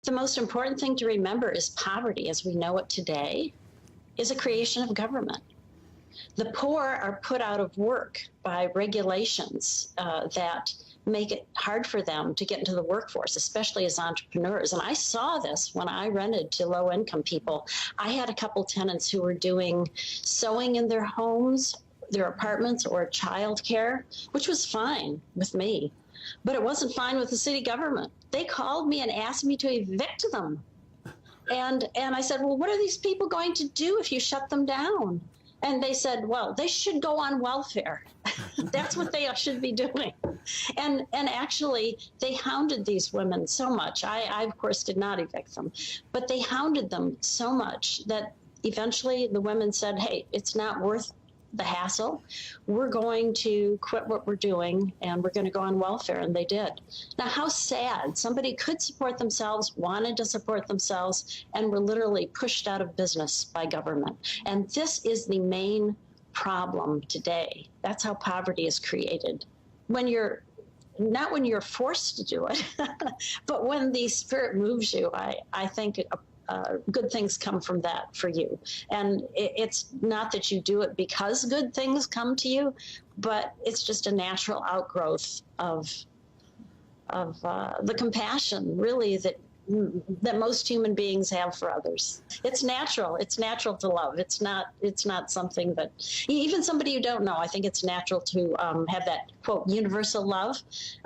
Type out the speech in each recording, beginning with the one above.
The most important thing to remember is poverty as we know it today is a creation of government. The poor are put out of work by regulations that make it hard for them to get into the workforce, especially as entrepreneurs. And I saw this when I rented to low-income people. I had a couple tenants who were doing sewing in their homes, their apartments, or childcare, which was fine with me. But it wasn't fine with the city government. They called me and asked me to evict them. And I said, well, what are these people going to do if you shut them down? And they said, well, they should go on welfare. That's what they should be doing. And actually, they hounded these women so much. I, of course, did not evict them. But they hounded them so much that eventually the women said, hey, it's not worth the hassle. We're going to quit what we're doing, and we're going to go on welfare. And they did. Now, how sad. Somebody could support themselves, wanted to support themselves, and were literally pushed out of business by government. And this is the main problem today. That's how poverty is created. Not when you're forced to do it, but when the spirit moves you, I think good things come from that for you. And it's not that you do it because good things come to you, but it's just a natural outgrowth of the compassion, really, that most human beings have for others. It's natural. It's natural to love. It's not something that, even somebody you don't know, I think it's natural to have that, quote, universal love.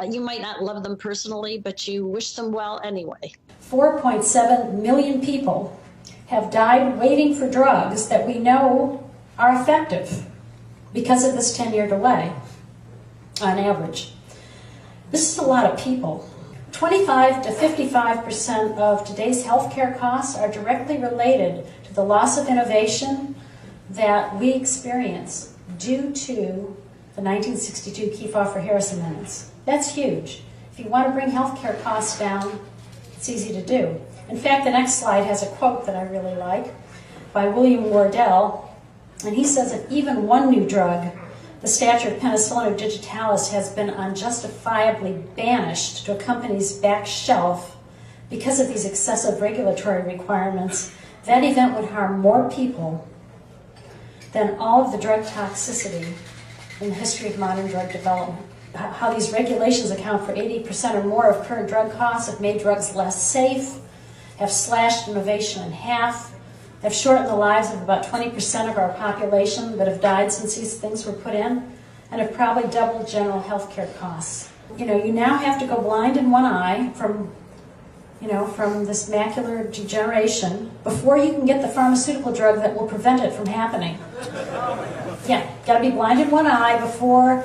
You might not love them personally, but you wish them well anyway. 4.7 million people have died waiting for drugs that we know are effective because of this 10-year delay, on average. This is a lot of people. 25 to 55% of today's healthcare costs are directly related to the loss of innovation that we experience due to the 1962 Kefauver-Harris amendments. That's huge. If you want to bring healthcare costs down, it's easy to do. In fact, the next slide has a quote that I really like by William Wardell, and he says that even one new drug, the stature of penicillin or digitalis, has been unjustifiably banished to a company's back shelf because of these excessive regulatory requirements. That event would harm more people than all of the drug toxicity in the history of modern drug development. How these regulations account for 80% or more of current drug costs, have made drugs less safe, have slashed innovation in half, have shortened the lives of about 20% of our population that have died since these things were put in, and have probably doubled general health care costs. You now have to go blind in one eye from this macular degeneration before you can get the pharmaceutical drug that will prevent it from happening. Yeah, got to be blind in one eye before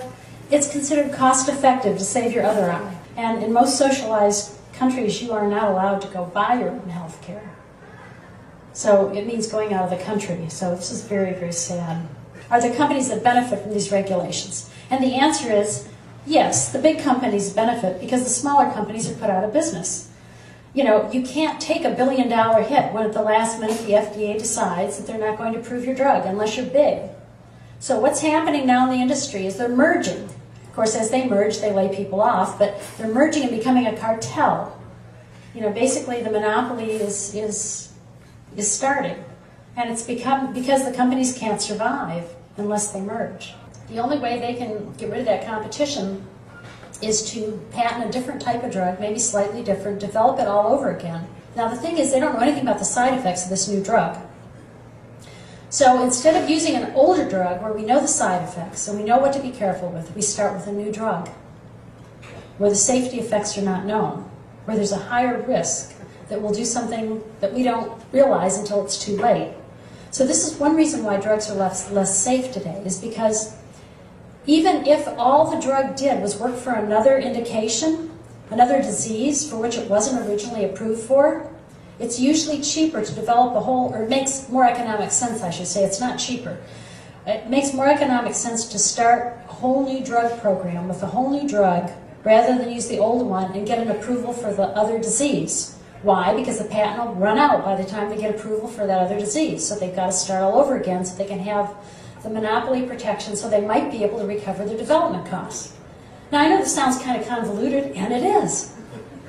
it's considered cost-effective to save your other eye. And in most socialized countries, you are not allowed to go buy your own health care. So it means going out of the country. So this is very, very sad. Are there companies that benefit from these regulations? And the answer is yes, the big companies benefit because the smaller companies are put out of business. You can't take $1 billion hit when at the last minute the FDA decides that they're not going to approve your drug unless you're big. So what's happening now in the industry is they're merging. Of course, as they merge, they lay people off, but they're merging and becoming a cartel. Basically the monopoly is starting. And it's become because the companies can't survive unless they merge. The only way they can get rid of that competition is to patent a different type of drug, maybe slightly different, develop it all over again. Now the thing is, they don't know anything about the side effects of this new drug. So instead of using an older drug where we know the side effects and we know what to be careful with, we start with a new drug where the safety effects are not known, where there's a higher risk that will do something that we don't realize until it's too late. So this is one reason why drugs are less safe today, is because even if all the drug did was work for another indication, another disease for which it wasn't originally approved for, it's usually cheaper to develop or it makes more economic sense, I should say. It's not cheaper. It makes more economic sense to start a whole new drug program with a whole new drug rather than use the old one and get an approval for the other disease. Why? Because the patent will run out by the time they get approval for that other disease. So they've got to start all over again so they can have the monopoly protection so they might be able to recover their development costs. Now I know this sounds kind of convoluted, and it is.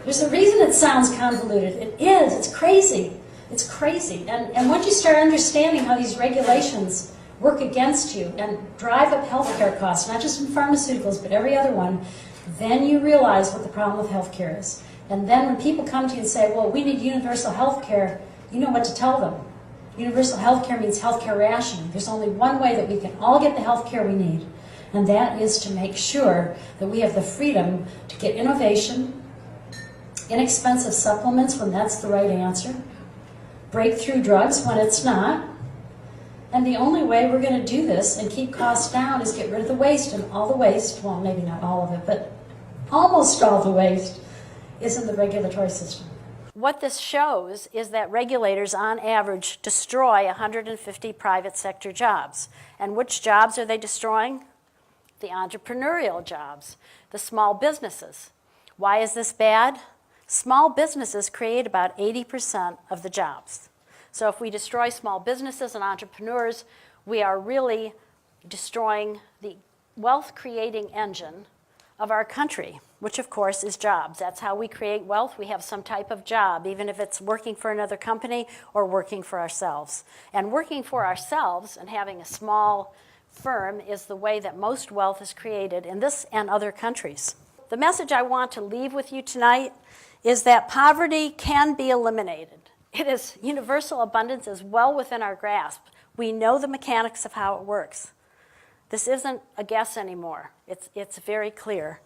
There's a reason it sounds convoluted. It is. It's crazy. It's crazy. And once you start understanding how these regulations work against you and drive up healthcare costs, not just in pharmaceuticals, but every other one, then you realize what the problem with healthcare is. And then when people come to you and say, well, we need universal healthcare, you know what to tell them. Universal healthcare means healthcare rationing. There's only one way that we can all get the healthcare we need, and that is to make sure that we have the freedom to get innovation, inexpensive supplements when that's the right answer, breakthrough drugs when it's not. And the only way we're going to do this and keep costs down is get rid of the waste, and all the waste, well, maybe not all of it, but almost all the waste is in the regulatory system. What this shows is that regulators, on average, destroy 150 private sector jobs. And which jobs are they destroying? The entrepreneurial jobs, the small businesses. Why is this bad? Small businesses create about 80% of the jobs. So if we destroy small businesses and entrepreneurs, we are really destroying the wealth-creating engine of our country, which of course is jobs. That's how we create wealth. We have some type of job, even if it's working for another company or working for ourselves. And working for ourselves and having a small firm is the way that most wealth is created in this and other countries. The message I want to leave with you tonight is that poverty can be eliminated. It is universal abundance is well within our grasp. We know the mechanics of how it works. This isn't a guess anymore. It's very clear.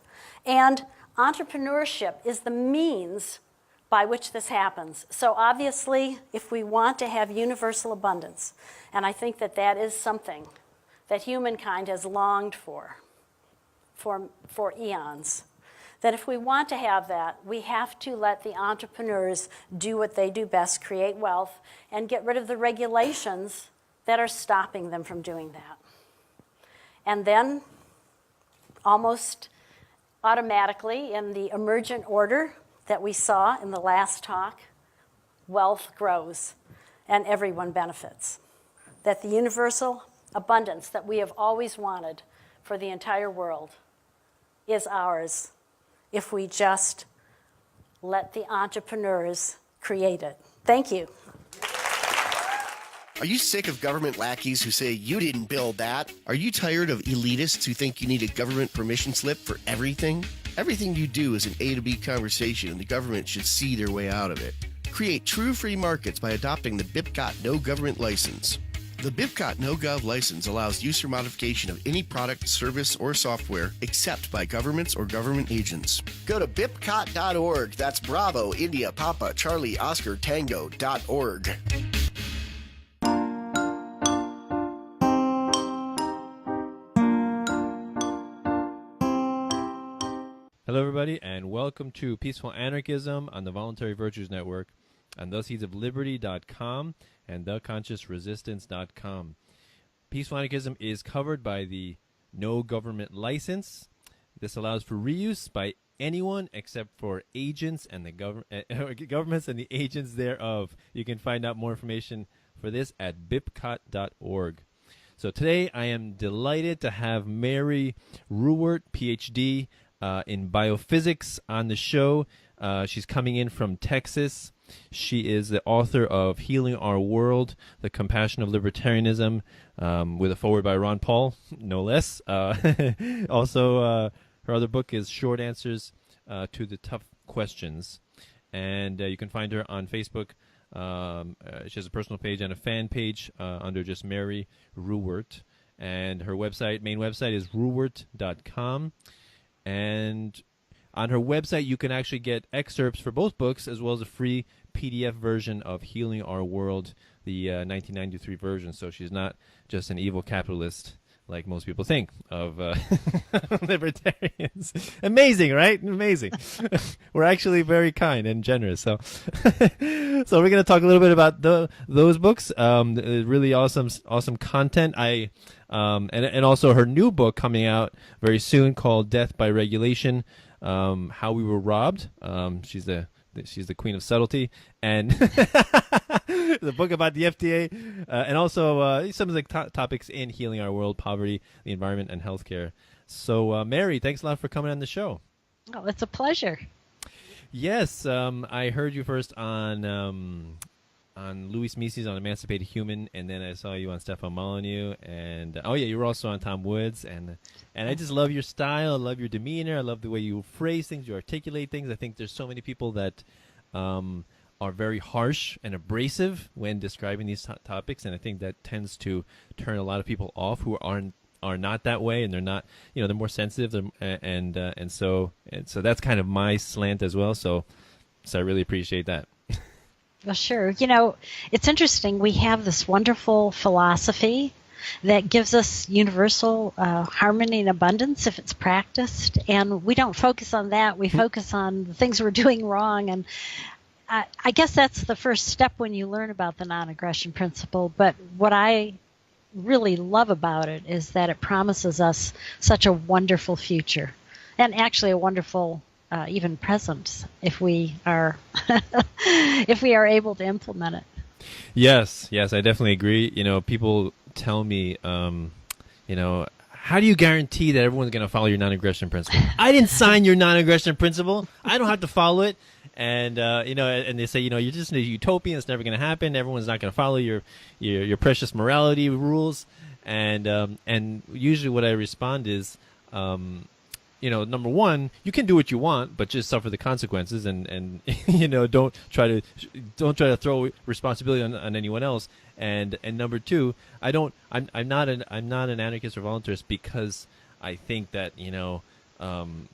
And entrepreneurship is the means by which this happens. So obviously, if we want to have universal abundance, and I think that that is something that humankind has longed for eons, that if we want to have that, we have to let the entrepreneurs do what they do best, create wealth, and get rid of the regulations that are stopping them from doing that. And then, almost automatically, in the emergent order that we saw in the last talk, wealth grows and everyone benefits. That the universal abundance that we have always wanted for the entire world is ours if we just let the entrepreneurs create it. Thank you. Are you sick of government lackeys who say you didn't build that? Are you tired of elitists who think you need a government permission slip for everything? Everything you do is an A to B conversation, and the government should see their way out of it. Create true free markets by adopting the BIPCOT No Government License. The BIPCOT No Gov license allows use or modification of any product, service, or software except by governments or government agents. Go to bipcot.org. That's Bravo, India, Papa, Charlie, Oscar, Tango.org. Hello, everybody, and welcome to Peaceful Anarchism on the Voluntary Virtues Network on theseedsofliberty.com and theconsciousresistance.com. Peaceful Anarchism is covered by the No Government License. This allows for reuse by anyone except for agents and the governments and the agents thereof. You can find out more information for this at bipcot.org. So today I am delighted to have Mary Ruwart Ph.D. In biophysics on the show. She's coming in from Texas. She is the author of Healing Our World, The Compassion of Libertarianism, with a foreword by Ron Paul, no less. Also, her other book is Short Answers to the Tough Questions. And you can find her on Facebook. She has a personal page and a fan page under just Mary Ruwart. And her main website is ruwart.com. And on her website, you can actually get excerpts for both books, as well as a free PDF version of Healing Our World, the 1993 version. So she's not just an evil capitalist like most people think of libertarians. Amazing, right? Amazing. We're actually very kind and generous. So we're going to talk a little bit about those books. Really awesome content. And also her new book coming out very soon called Death by Regulation, How We Were Robbed. She's the queen of subtlety, and the book about the FDA, and also some of the topics in Healing Our World, poverty, the environment, and healthcare. So, Mary, thanks a lot for coming on the show. Oh, it's a pleasure. Yes, I heard you first on Louis Mises on Emancipated Human, and then I saw you on Stefan Molyneux, and you were also on Tom Woods, and I just love your style, I love your demeanor, I love the way you phrase things, you articulate things. I think there's so many people that are very harsh and abrasive when describing these topics, and I think that tends to turn a lot of people off who are not that way, and they're not, they're more sensitive, and so that's kind of my slant as well. So I really appreciate that. Well, sure. It's interesting. We have this wonderful philosophy that gives us universal harmony and abundance if it's practiced, and we don't focus on that. We focus on the things we're doing wrong, and I guess that's the first step when you learn about the non-aggression principle. But what I really love about it is that it promises us such a wonderful future, and actually a wonderful even present if we are if we are able to implement it. Yes, I definitely agree. People tell me, how do you guarantee that everyone's going to follow your non-aggression principle? I didn't sign your non-aggression principle. I don't have to follow it. And and they say, you're just in a utopia. It's never going to happen. Everyone's not going to follow your precious morality rules. And usually what I respond is, number one, you can do what you want, but just suffer the consequences, and don't try to throw responsibility on anyone else. And number two, I'm not an anarchist or voluntarist because I think that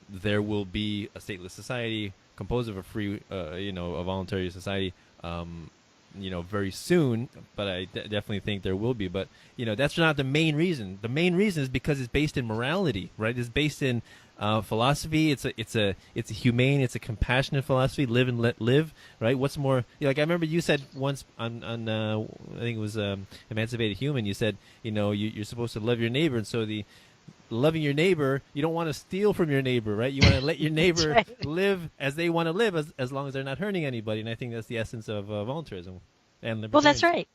there will be a stateless society composed of a free, a voluntary society, very soon. But I definitely think there will be. But that's not the main reason. The main reason is because it's based in morality, right? It's based in philosophy. It's a humane, it's a compassionate philosophy. Live and let live, right? What's more, I remember you said once on I think it was Emancipated Human. You said you're supposed to love your neighbor, and so the loving your neighbor, you don't want to steal from your neighbor, right? You want to let your neighbor right. live as they want to live, as long as they're not hurting anybody. And I think that's the essence of voluntarism and libertarianism. Well, that's right.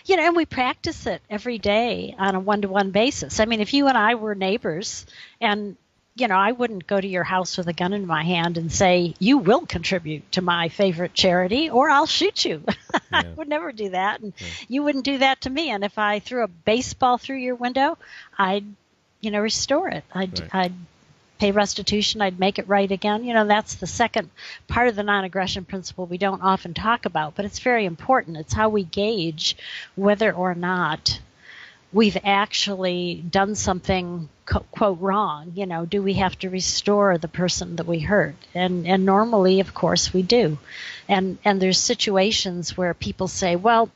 And we practice it every day on a one-to-one basis. I mean, if you and I were neighbors, and I wouldn't go to your house with a gun in my hand and say, you will contribute to my favorite charity or I'll shoot you. Yeah. I would never do that. And you wouldn't do that to me. And if I threw a baseball through your window, I'd restore it. I'd pay restitution. I'd make it right again. That's the second part of the non-aggression principle we don't often talk about, but it's very important. It's how we gauge whether or not we've actually done something, quote, wrong. Do we have to restore the person that we hurt? And normally, of course, we do. And there's situations where people say, well,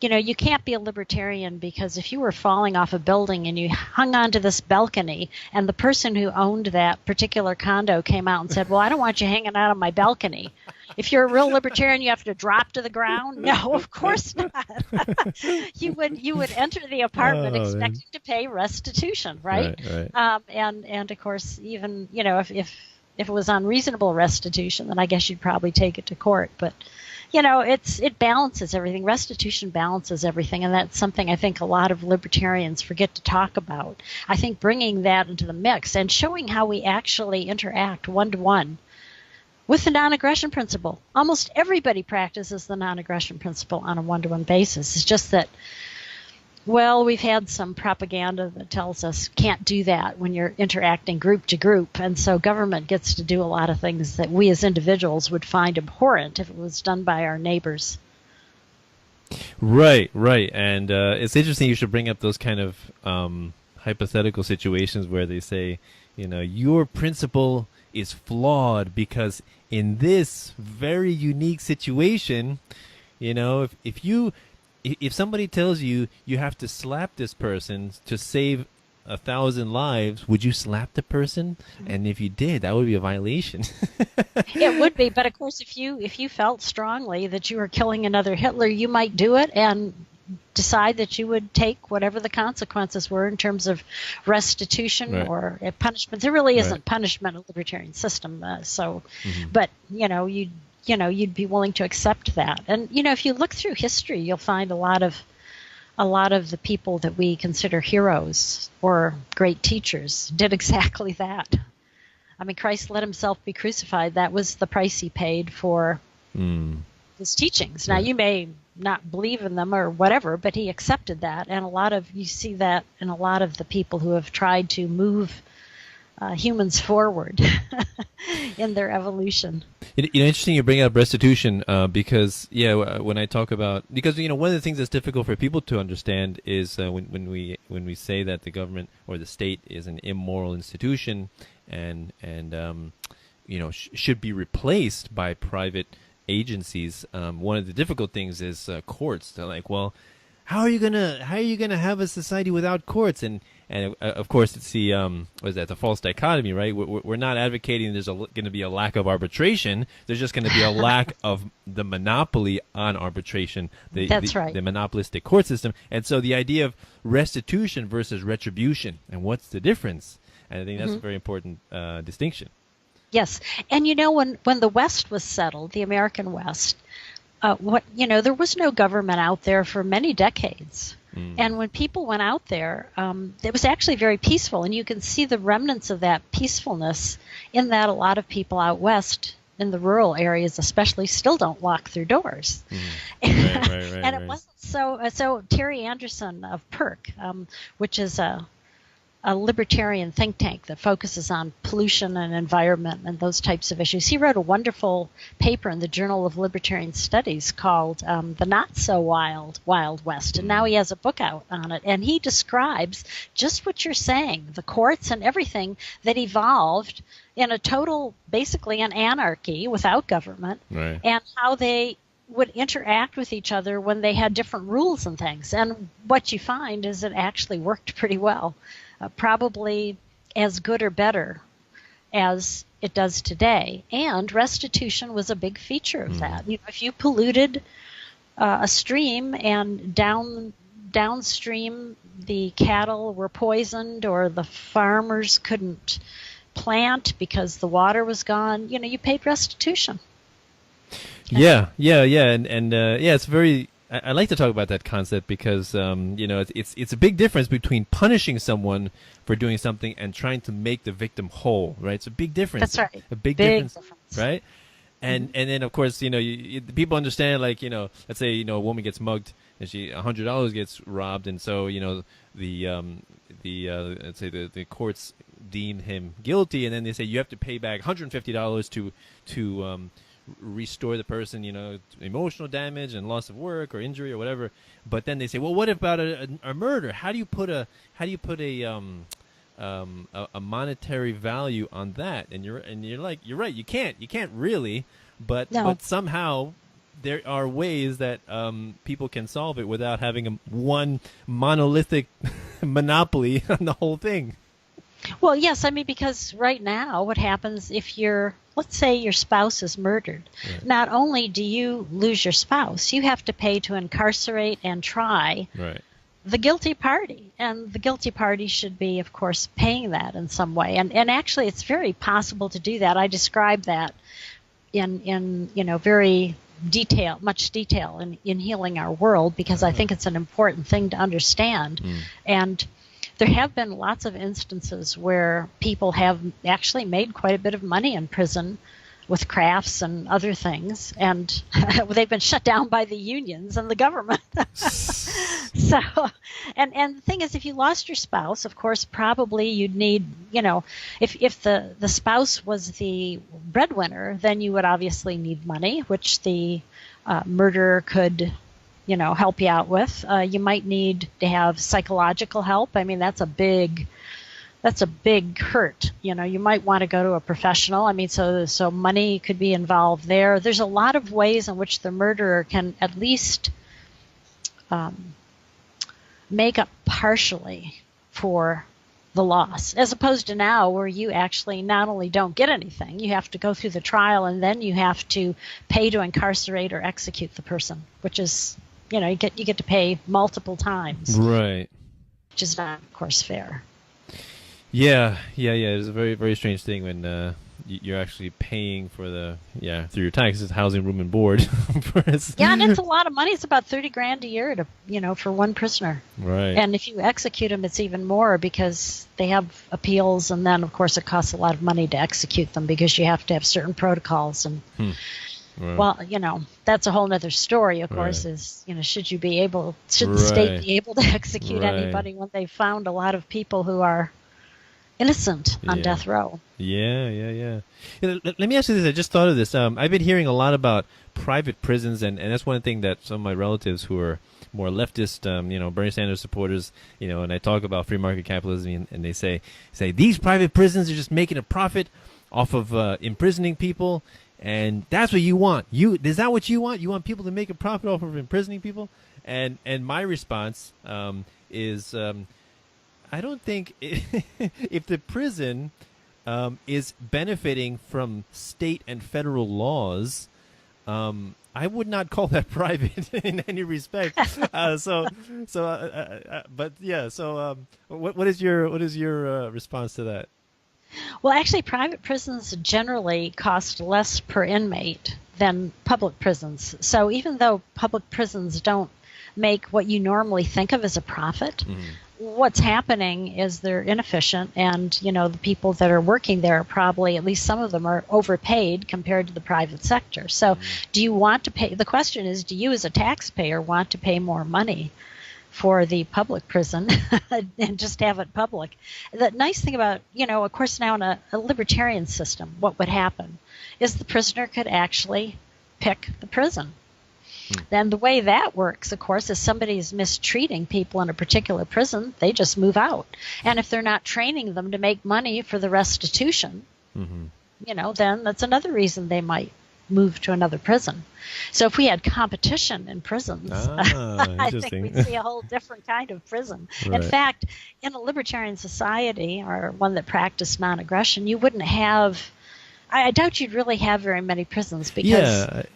you can't be a libertarian because if you were falling off a building and you hung onto this balcony and the person who owned that particular condo came out and said, well, I don't want you hanging out on my balcony. If you're a real libertarian, you have to drop to the ground. No, of course not. You would enter the apartment expecting to pay restitution, right? And of course, even, if it was unreasonable restitution, then I guess you'd probably take it to court. But it balances everything. Restitution balances everything, and that's something I think a lot of libertarians forget to talk about. I think bringing that into the mix and showing how we actually interact one-to-one with the non-aggression principle. Almost everybody practices the non-aggression principle on a one-to-one basis. It's just that, well, we've had some propaganda that tells us can't do that when you're interacting group to group, and so government gets to do a lot of things that we as individuals would find abhorrent if it was done by our neighbors. Right. And it's interesting you should bring up those kind of hypothetical situations where they say, your principle is flawed because in this very unique situation, if somebody tells you you have to slap this person to save 1,000 lives, would you slap the person? And if you did, that would be a violation. It would be, but of course, if you felt strongly that you were killing another Hitler, you might do it and decide that you would take whatever the consequences were in terms of restitution or punishment. There really isn't punishment in the libertarian system, but you'd be willing to accept that. And if you look through history, you'll find a lot of the people that we consider heroes or great teachers did exactly that. I mean, Christ let himself be crucified. That was the price he paid for his teachings. Now, you may not believe in them or whatever, but he accepted that. And you see that in a lot of the people who have tried to move humans forward in their evolution. Interesting you bring up restitution because when I talk about, because one of the things that's difficult for people to understand is when we say that the government or the state is an immoral institution and should be replaced by private agencies. One of the difficult things is courts. They're like, well, how are you gonna have a society without courts? And of course, it's the false dichotomy, right? We're not advocating there's going to be a lack of arbitration. There's just going to be a lack of the monopoly on arbitration. That's right. The monopolistic court system. And so the idea of restitution versus retribution, and what's the difference? And I think that's a very important distinction. Yes, and when the West was settled, the American West, there was no government out there for many decades. And when people went out there, it was actually very peaceful. And you can see the remnants of that peacefulness in that a lot of people out west in the rural areas especially still don't walk through doors. Right, and it wasn't so Terry Anderson of PERC, which is a libertarian think tank that focuses on pollution and environment and those types of issues. He wrote a wonderful paper in the Journal of Libertarian Studies called The Not So Wild West, and now he has a book out on it, and he describes just what you're saying, the courts and everything that evolved in a total, basically an anarchy without government, right, and how they would interact with each other when they had different rules and things. And what you find is it actually worked pretty well. Probably as good or better as it does today. And restitution was a big feature of that. If you polluted a stream and downstream the cattle were poisoned or the farmers couldn't plant because the water was gone, you paid restitution. Yeah. And it's very... I like to talk about that concept because it's a big difference between punishing someone for doing something and trying to make the victim whole, right? It's a big difference. That's right. A big difference, right? And then of course people understand, like, let's say a woman gets mugged and $100 gets robbed, and so let's say the courts deem him guilty, and then they say you have to pay back $150 to restore the person, emotional damage and loss of work or injury or whatever. But then they say, well, what about a murder? How do you put a monetary value on that? And you're like, you're right, you can't really, but somehow there are ways that people can solve it without having one monolithic monopoly on the whole thing. Well, yes, because right now what happens if let's say your spouse is murdered, right, not only do you lose your spouse, you have to pay to incarcerate and try the guilty party. And the guilty party should be, of course, paying that in some way. And actually it's very possible to do that. I describe that in very much detail in Healing Our World, because I think it's an important thing to understand. And there have been lots of instances where people have actually made quite a bit of money in prison with crafts and other things, and they've been shut down by the unions and the government. So, and the thing is, if you lost your spouse, of course, probably you'd need, if the spouse was the breadwinner, then you would obviously need money, which the murderer could help you out with. You might need to have psychological help. That's a big hurt. You might want to go to a professional. So money could be involved there. There's a lot of ways in which the murderer can at least make up partially for the loss, as opposed to now where you actually not only don't get anything, you have to go through the trial and then you have to pay to incarcerate or execute the person, which is, you get to pay multiple times. Right. Which is not, of course, fair. Yeah. It's a very, very strange thing when you're actually paying for through your taxes, housing, room, and board. Yeah, and it's a lot of money. It's about $30,000 a year for one prisoner. Right. And if you execute them, it's even more because they have appeals, and then of course it costs a lot of money to execute them because you have to have certain protocols. And Right. well, that's a whole other story. Of course, is should the state be able to execute anybody when they found a lot of people who are innocent on death row? Yeah. Let me ask you this. I just thought of this. I've been hearing a lot about private prisons, and that's one thing that some of my relatives who are more leftist, Bernie Sanders supporters, and I talk about free market capitalism, and they say these private prisons are just making a profit off of imprisoning people, and that's what you want. Is that what you want? You want people to make a profit off of imprisoning people? And my response is, I don't think if the prison is benefiting from state and federal laws, I would not call that private in any respect. What is your response to that? Well, actually, private prisons generally cost less per inmate than public prisons. So even though public prisons don't make what you normally think of as a profit, what's happening is they're inefficient, and the people that are working there are probably, at least some of them, are overpaid compared to the private sector. So do you want to pay? The question is, do you as a taxpayer want to pay more money for the public prison and just have it public? The nice thing about, of course, now in a libertarian system, what would happen is the prisoner could actually pick the prison. Then the way that works, of course, is somebody's mistreating people in a particular prison, they just move out. And if they're not training them to make money for the restitution, then that's another reason they might move to another prison. So if we had competition in prisons, I think we'd see a whole different kind of prison. Right. In fact, in a libertarian society, or one that practiced non-aggression, you wouldn't have, I doubt you'd really have very many prisons, because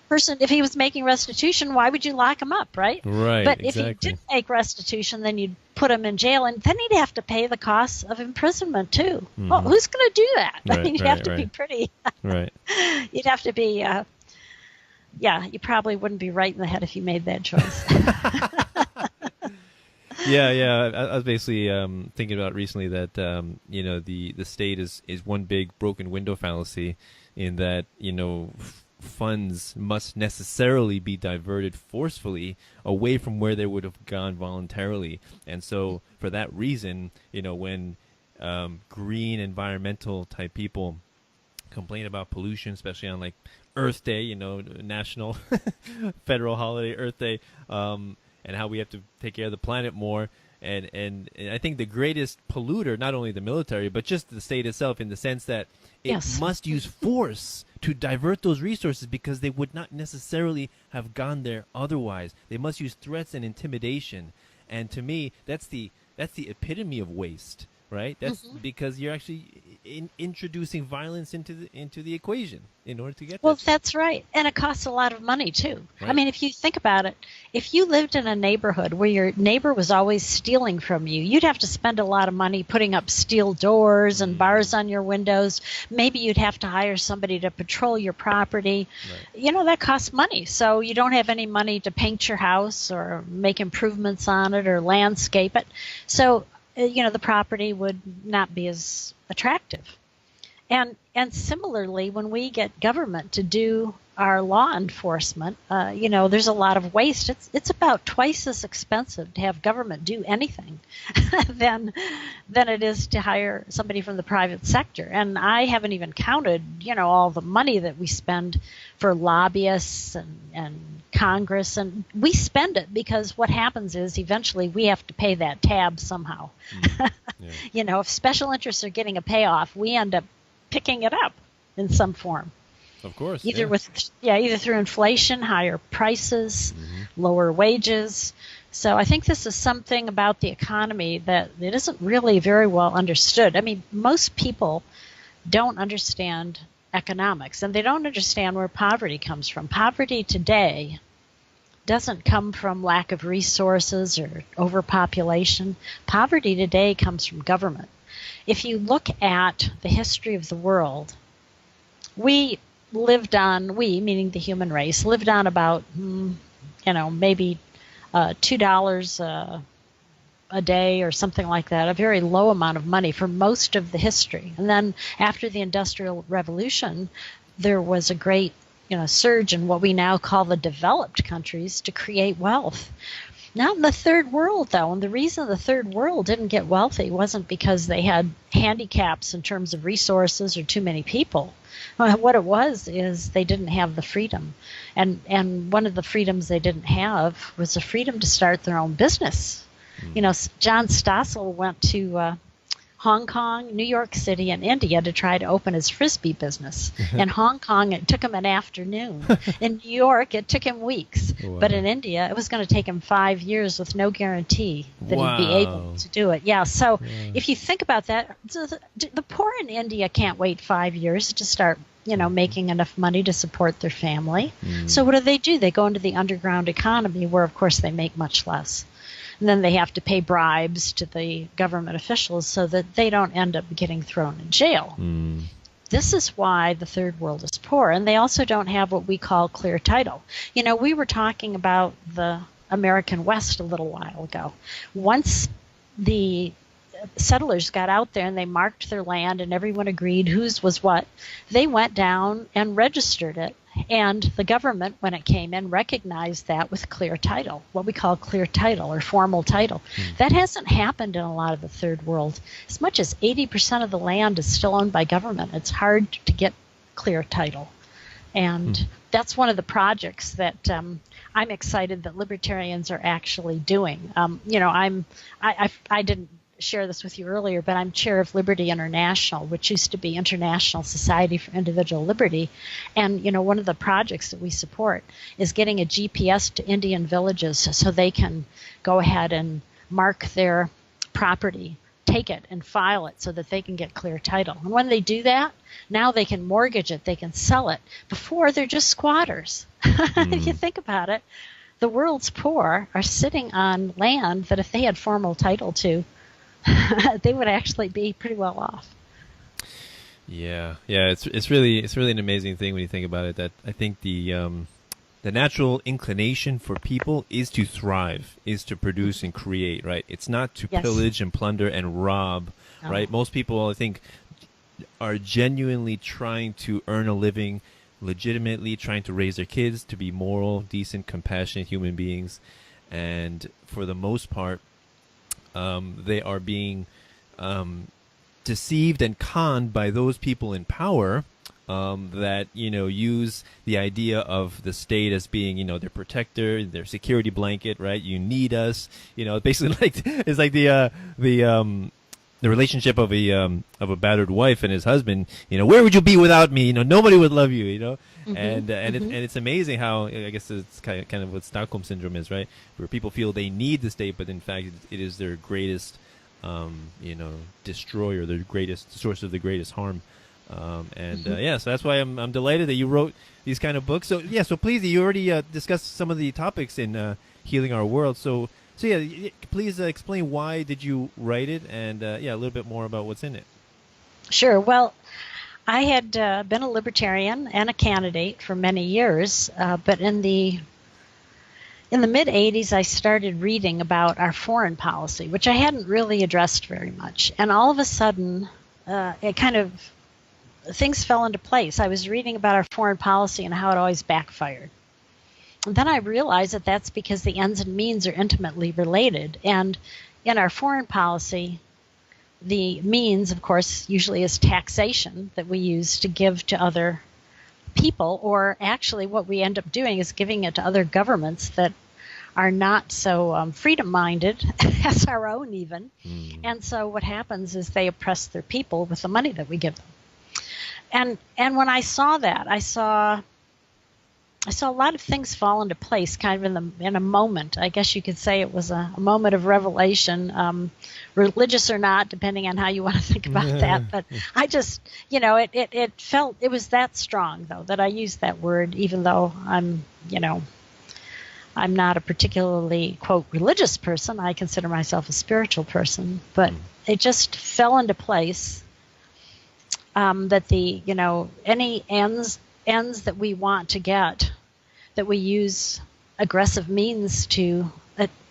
person, if he was making restitution, why would you lock him up, right? Right. But if he didn't make restitution, then you'd put him in jail, and then he'd have to pay the costs of imprisonment too. Well, who's going to do that? I mean, you'd have to be pretty. Right. You'd have to be. You probably wouldn't be right in the head if you made that choice. I was basically thinking about recently that the state is one big broken window fallacy, in that funds must necessarily be diverted forcefully away from where they would have gone voluntarily. And so for that reason, when green environmental type people complain about pollution, especially on like Earth Day, national federal holiday, Earth Day, and how we have to take care of the planet more. And I think the greatest polluter, not only the military, but just the state itself, in the sense that it must use force to divert those resources, because they would not necessarily have gone there otherwise. They must use threats and intimidation. And to me, that's the epitome of waste, right? That's because you're actually introducing violence into the equation in order to get Well, that's right. And it costs a lot of money too. Right. I mean, if you think about it, if you lived in a neighborhood where your neighbor was always stealing from you, you'd have to spend a lot of money putting up steel doors and bars on your windows. Maybe you'd have to hire somebody to patrol your property. Right. That costs money. So you don't have any money to paint your house or make improvements on it or landscape it. So the property would not be as attractive. And similarly, when we get government to do our law enforcement, there's a lot of waste. It's about twice as expensive to have government do anything than it is to hire somebody from the private sector. And I haven't even counted, all the money that we spend for lobbyists and Congress, and we spend it because what happens is eventually we have to pay that tab somehow. If special interests are getting a payoff, we end up picking it up in some form. Of course. Either through inflation, higher prices, lower wages. So I think this is something about the economy that it isn't really very well understood. I mean, most people don't understand economics, and they don't understand where poverty comes from. Poverty today doesn't come from lack of resources or overpopulation. Poverty today comes from government. If you look at the history of the world, we lived on, we, meaning the human race, lived on about, maybe $2 a day or something like that, a very low amount of money for most of the history. And then after the Industrial Revolution, there was a great surge in what we now call the developed countries to create wealth. Not in the third world, though, and the reason the third world didn't get wealthy wasn't because they had handicaps in terms of resources or too many people. What it was is they didn't have the freedom. And one of the freedoms they didn't have was the freedom to start their own business. John Stossel went to Hong Kong, New York City, and India to try to open his Frisbee business. In Hong Kong, it took him an afternoon. In New York, it took him weeks. Wow. But in India, it was going to take him 5 years with no guarantee that he'd be able to do it. Yeah, so if you think about that, the poor in India can't wait 5 years to start making enough money to support their family. So what do? They go into the underground economy where, of course, they make much less. And then they have to pay bribes to the government officials so that they don't end up getting thrown in jail. This is why the third world is poor. And they also don't have what we call clear title. We were talking about the American West a little while ago. Once the settlers got out there and they marked their land and everyone agreed whose was what, they went down and registered it. And the government, when it came in, recognized that with clear title, what we call clear title or formal title. That hasn't happened in a lot of the third world. As much as 80% of the land is still owned by government. It's hard to get clear title. And that's one of the projects that I'm excited that libertarians are actually doing. I didn't share this with you earlier, but I'm chair of Liberty International, which used to be International Society for Individual Liberty. And, one of the projects that we support is getting a GPS to Indian villages so they can go ahead and mark their property, take it and file it so that they can get clear title. And when they do that, now they can mortgage it, they can sell it. Before, they're just squatters. If you think about it, the world's poor are sitting on land that if they had formal title to, they would actually be pretty well off. Yeah. It's really an amazing thing when you think about it. That I think the natural inclination for people is to thrive, is to produce and create. Right. It's not to pillage and plunder and rob. No. Right. Most people, I think, are genuinely trying to earn a living, legitimately trying to raise their kids to be moral, decent, compassionate human beings, and for the most part, they are being deceived and conned by those people in power that use the idea of the state as being their protector, their security blanket. Right? You need us. Basically it's like the relationship of a battered wife and his husband. Where would you be without me? Nobody would love you. And it's amazing how, I guess it's kind of what Stockholm syndrome is, right? Where people feel they need the state, but in fact it is their greatest, destroyer, their greatest source of the greatest harm. So that's why I'm delighted that you wrote these kind of books. So please, you already discussed some of the topics in Healing Our World. So please explain why did you write it, and a little bit more about what's in it. Sure. Well, I had been a libertarian and a candidate for many years, but in the mid-'80s, I started reading about our foreign policy, which I hadn't really addressed very much. And all of a sudden, things fell into place. I was reading about our foreign policy and how it always backfired. And then I realized that that's because the ends and means are intimately related. And in our foreign policy, the means, of course, usually is taxation that we use to give to other people, or actually what we end up doing is giving it to other governments that are not so freedom-minded as our own even. And so what happens is they oppress their people with the money that we give them. And when I saw that, I saw a lot of things fall into place kind of in a moment. I guess you could say it was a moment of revelation, religious or not, depending on how you want to think about that. But I just, it was that strong, though, that I used that word, even though I'm not a particularly, quote, religious person. I consider myself a spiritual person. But it just fell into place. that any ends that we want to get, that we use aggressive means to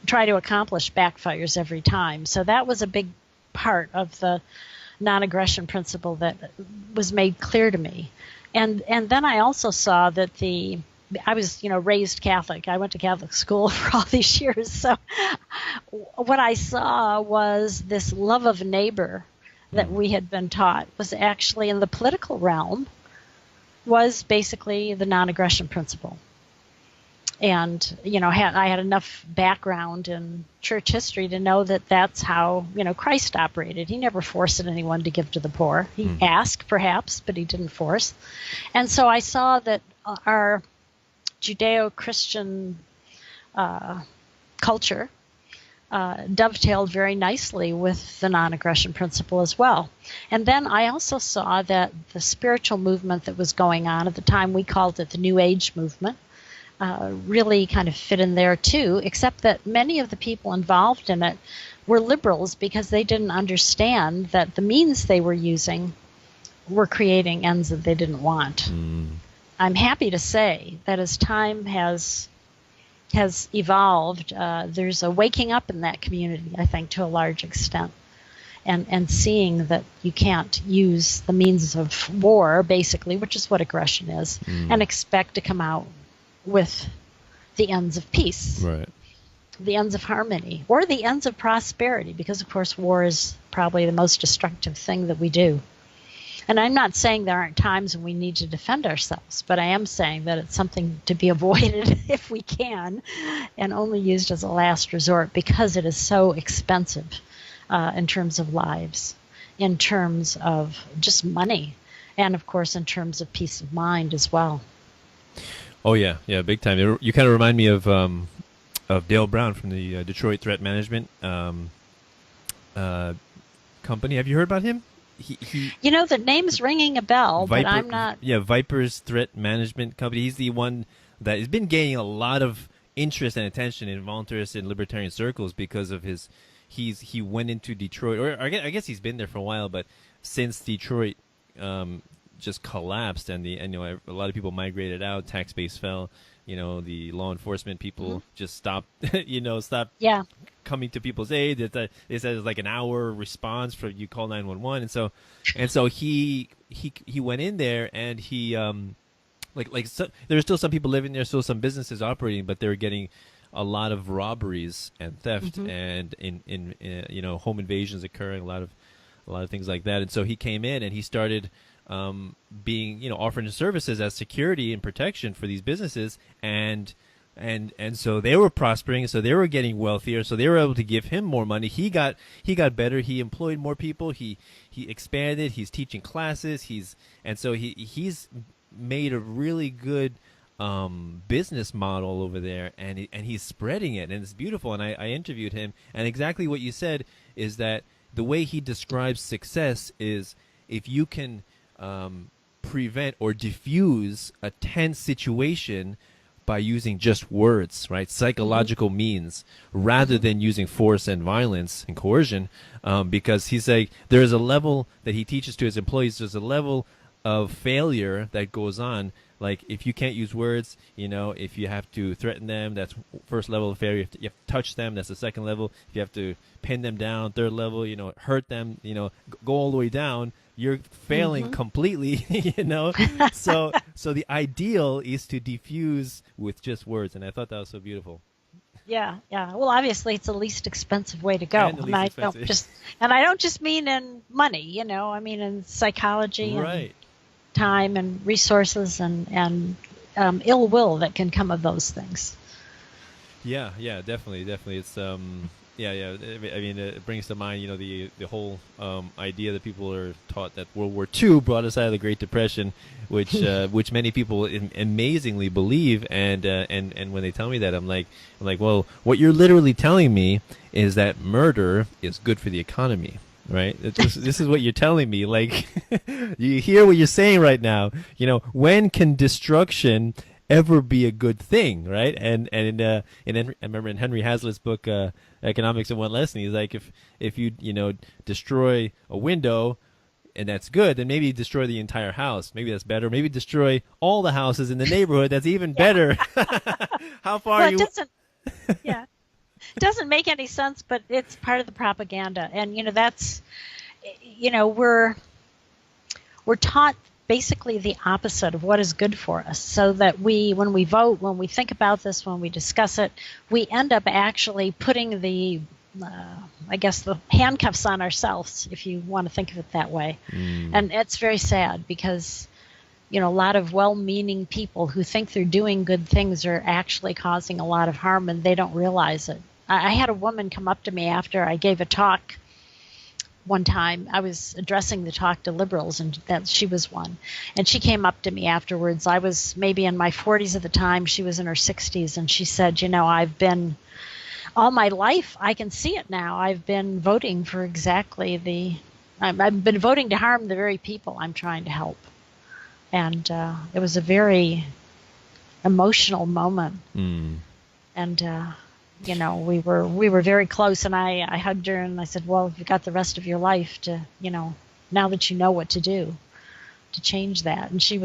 try to accomplish, backfires every time. So that was a big part of the non-aggression principle that was made clear to me. And then I also saw that I was, raised Catholic. I went to Catholic school for all these years. So what I saw was this love of neighbor that we had been taught was actually in the political realm, was basically the non-aggression principle. And, I had enough background in church history to know that that's how, Christ operated. He never forced anyone to give to the poor. He asked, perhaps, but he didn't force. And so I saw that our Judeo-Christian culture dovetailed very nicely with the non-aggression principle as well. And then I also saw that the spiritual movement that was going on at the time, we called it the New Age movement, really kind of fit in there too, except that many of the people involved in it were liberals because they didn't understand that the means they were using were creating ends that they didn't want. I'm happy to say that as time has evolved, there's a waking up in that community, I think, to a large extent, and seeing that you can't use the means of war, basically, which is what aggression is, and expect to come out with the ends of peace, right, the ends of harmony, or the ends of prosperity, because, of course, war is probably the most destructive thing that we do. And I'm not saying there aren't times when we need to defend ourselves, but I am saying that it's something to be avoided if we can, and only used as a last resort because it is so expensive in terms of lives, in terms of just money, and, of course, in terms of peace of mind as well. Oh yeah, big time. You kind of remind me of Dale Brown from the Detroit Threat Management company. Have you heard about him? The name's ringing a bell, but I'm not. Yeah, Viper's Threat Management Company. He's the one that has been gaining a lot of interest and attention in voluntarist and libertarian circles because of his. He went into Detroit, or I guess he's been there for a while, but since Detroit just collapsed and a lot of people migrated out, tax base fell, the law enforcement people just stopped coming to people's aid. They said it's like an hour response for you call 911, and so he went in there, and he there's still some people living there, still some businesses operating, but they were getting a lot of robberies and theft and in home invasions occurring, a lot of things like that. And so he came in and he started being offering services as security and protection for these businesses, and so they were prospering, so they were getting wealthier, so they were able to give him more money. He got better. He employed more people. He expanded. He's teaching classes. He's made a really good business model over there, and he's spreading it, and it's beautiful. And I interviewed him, and exactly what you said is that the way he describes success is if you can prevent or diffuse a tense situation by using just words, right? Psychological means, rather than using force and violence and coercion, because he's like, there's a level that he teaches to his employees. There's a level of failure that goes on. Like, if you can't use words, if you have to threaten them, that's first level of failure. You have to touch them, that's the second level. If you have to pin them down, third level, hurt them, go all the way down, you're failing completely, So the ideal is to diffuse with just words, and I thought that was so beautiful. Yeah. Well, obviously, it's the least expensive way to go. And I don't just mean in money, I mean in psychology, right, and time and resources and ill will that can come of those things. Yeah, definitely. It's I mean, it brings to mind, the whole idea that people are taught that World War II brought us out of the Great Depression, which which many people amazingly believe, and when they tell me that, I'm like, well, what you're literally telling me is that murder is good for the economy. Right. This is what you're telling me. Like, you hear what you're saying right now. When can destruction ever be a good thing? Right. And I remember in Henry Hazlitt's book, Economics in One Lesson, he's like, if you destroy a window, and that's good, then maybe destroy the entire house. Maybe that's better. Maybe destroy all the houses in the neighborhood. That's even better. How far Well, are you? Yeah. It doesn't make any sense, but it's part of the propaganda. And, that's, we're taught basically the opposite of what is good for us, so that when we vote, when we think about this, when we discuss it, we end up actually putting the handcuffs on ourselves, if you want to think of it that way. And it's very sad because, a lot of well-meaning people who think they're doing good things are actually causing a lot of harm, and they don't realize it. I had a woman come up to me after I gave a talk one time. I was addressing the talk to liberals, and she was one. And she came up to me afterwards. I was maybe in my 40s at the time. She was in her 60s, and she said, I've been all my life, I can see it now. I've been voting for I've been voting to harm the very people I'm trying to help. And it was a very emotional moment. And we were very close, and I hugged her and I said, well, you've got the rest of your life to, now that you know what to do to change that. And she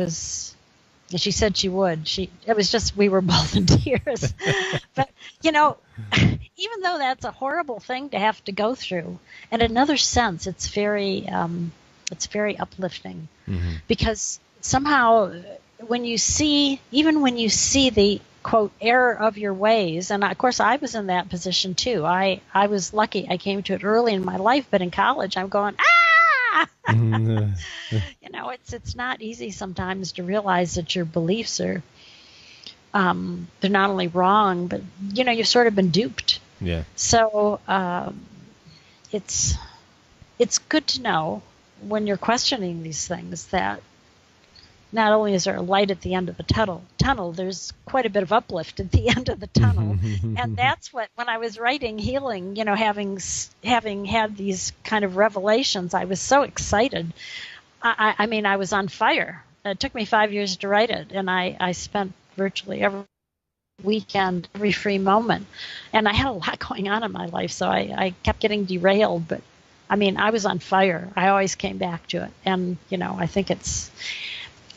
said she would. It was just, we were both in tears. But, even though that's a horrible thing to have to go through, in another sense, it's very uplifting, because somehow when you see the quote error of your ways, and of course I was in that position too. I was lucky. I came to it early in my life, but in college I'm going, it's not easy sometimes to realize that your beliefs are they're not only wrong, but you've sort of been duped. Yeah. So it's good to know when you're questioning these things that not only is there a light at the end of the tunnel, there's quite a bit of uplift at the end of the tunnel. And that's what, when I was writing Healing, having had these kind of revelations, I was so excited. I mean, I was on fire. It took me 5 years to write it, and I spent virtually every weekend, every free moment. And I had a lot going on in my life, so I kept getting derailed. But, I mean, I was on fire. I always came back to it. And, I think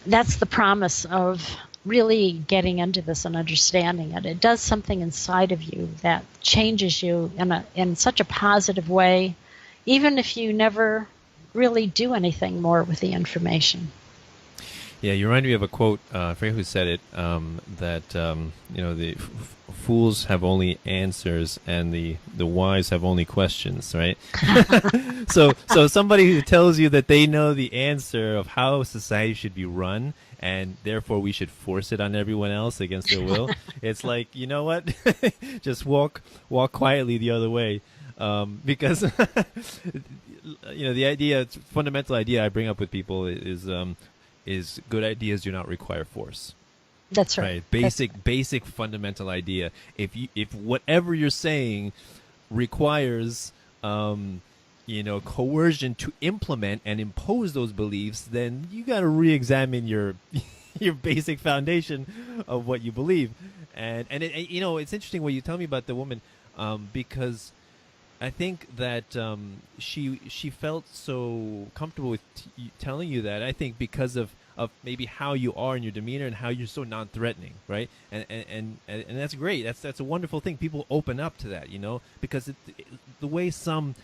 that's the promise of really getting into this and understanding it. It does something inside of you that changes you in such a positive way, even if you never really do anything more with the information. Yeah, you remind me of a quote, I forget who said it, that, the fools have only answers and the wise have only questions, right? So somebody who tells you that they know the answer of how society should be run, and therefore we should force it on everyone else against their will, it's like, you know what? Just walk quietly the other way. Because, the fundamental idea I bring up with people is good ideas do not require force. That's right. Basic fundamental idea. If whatever you're saying requires coercion to implement and impose those beliefs, then you got to re-examine your basic foundation of what you believe. And it's interesting what you tell me about the woman, because I think that she felt so comfortable with telling you that. I think because of maybe how you are in your demeanor and how you're so non-threatening, right? And that's great. That's a wonderful thing. People open up to that, because the way some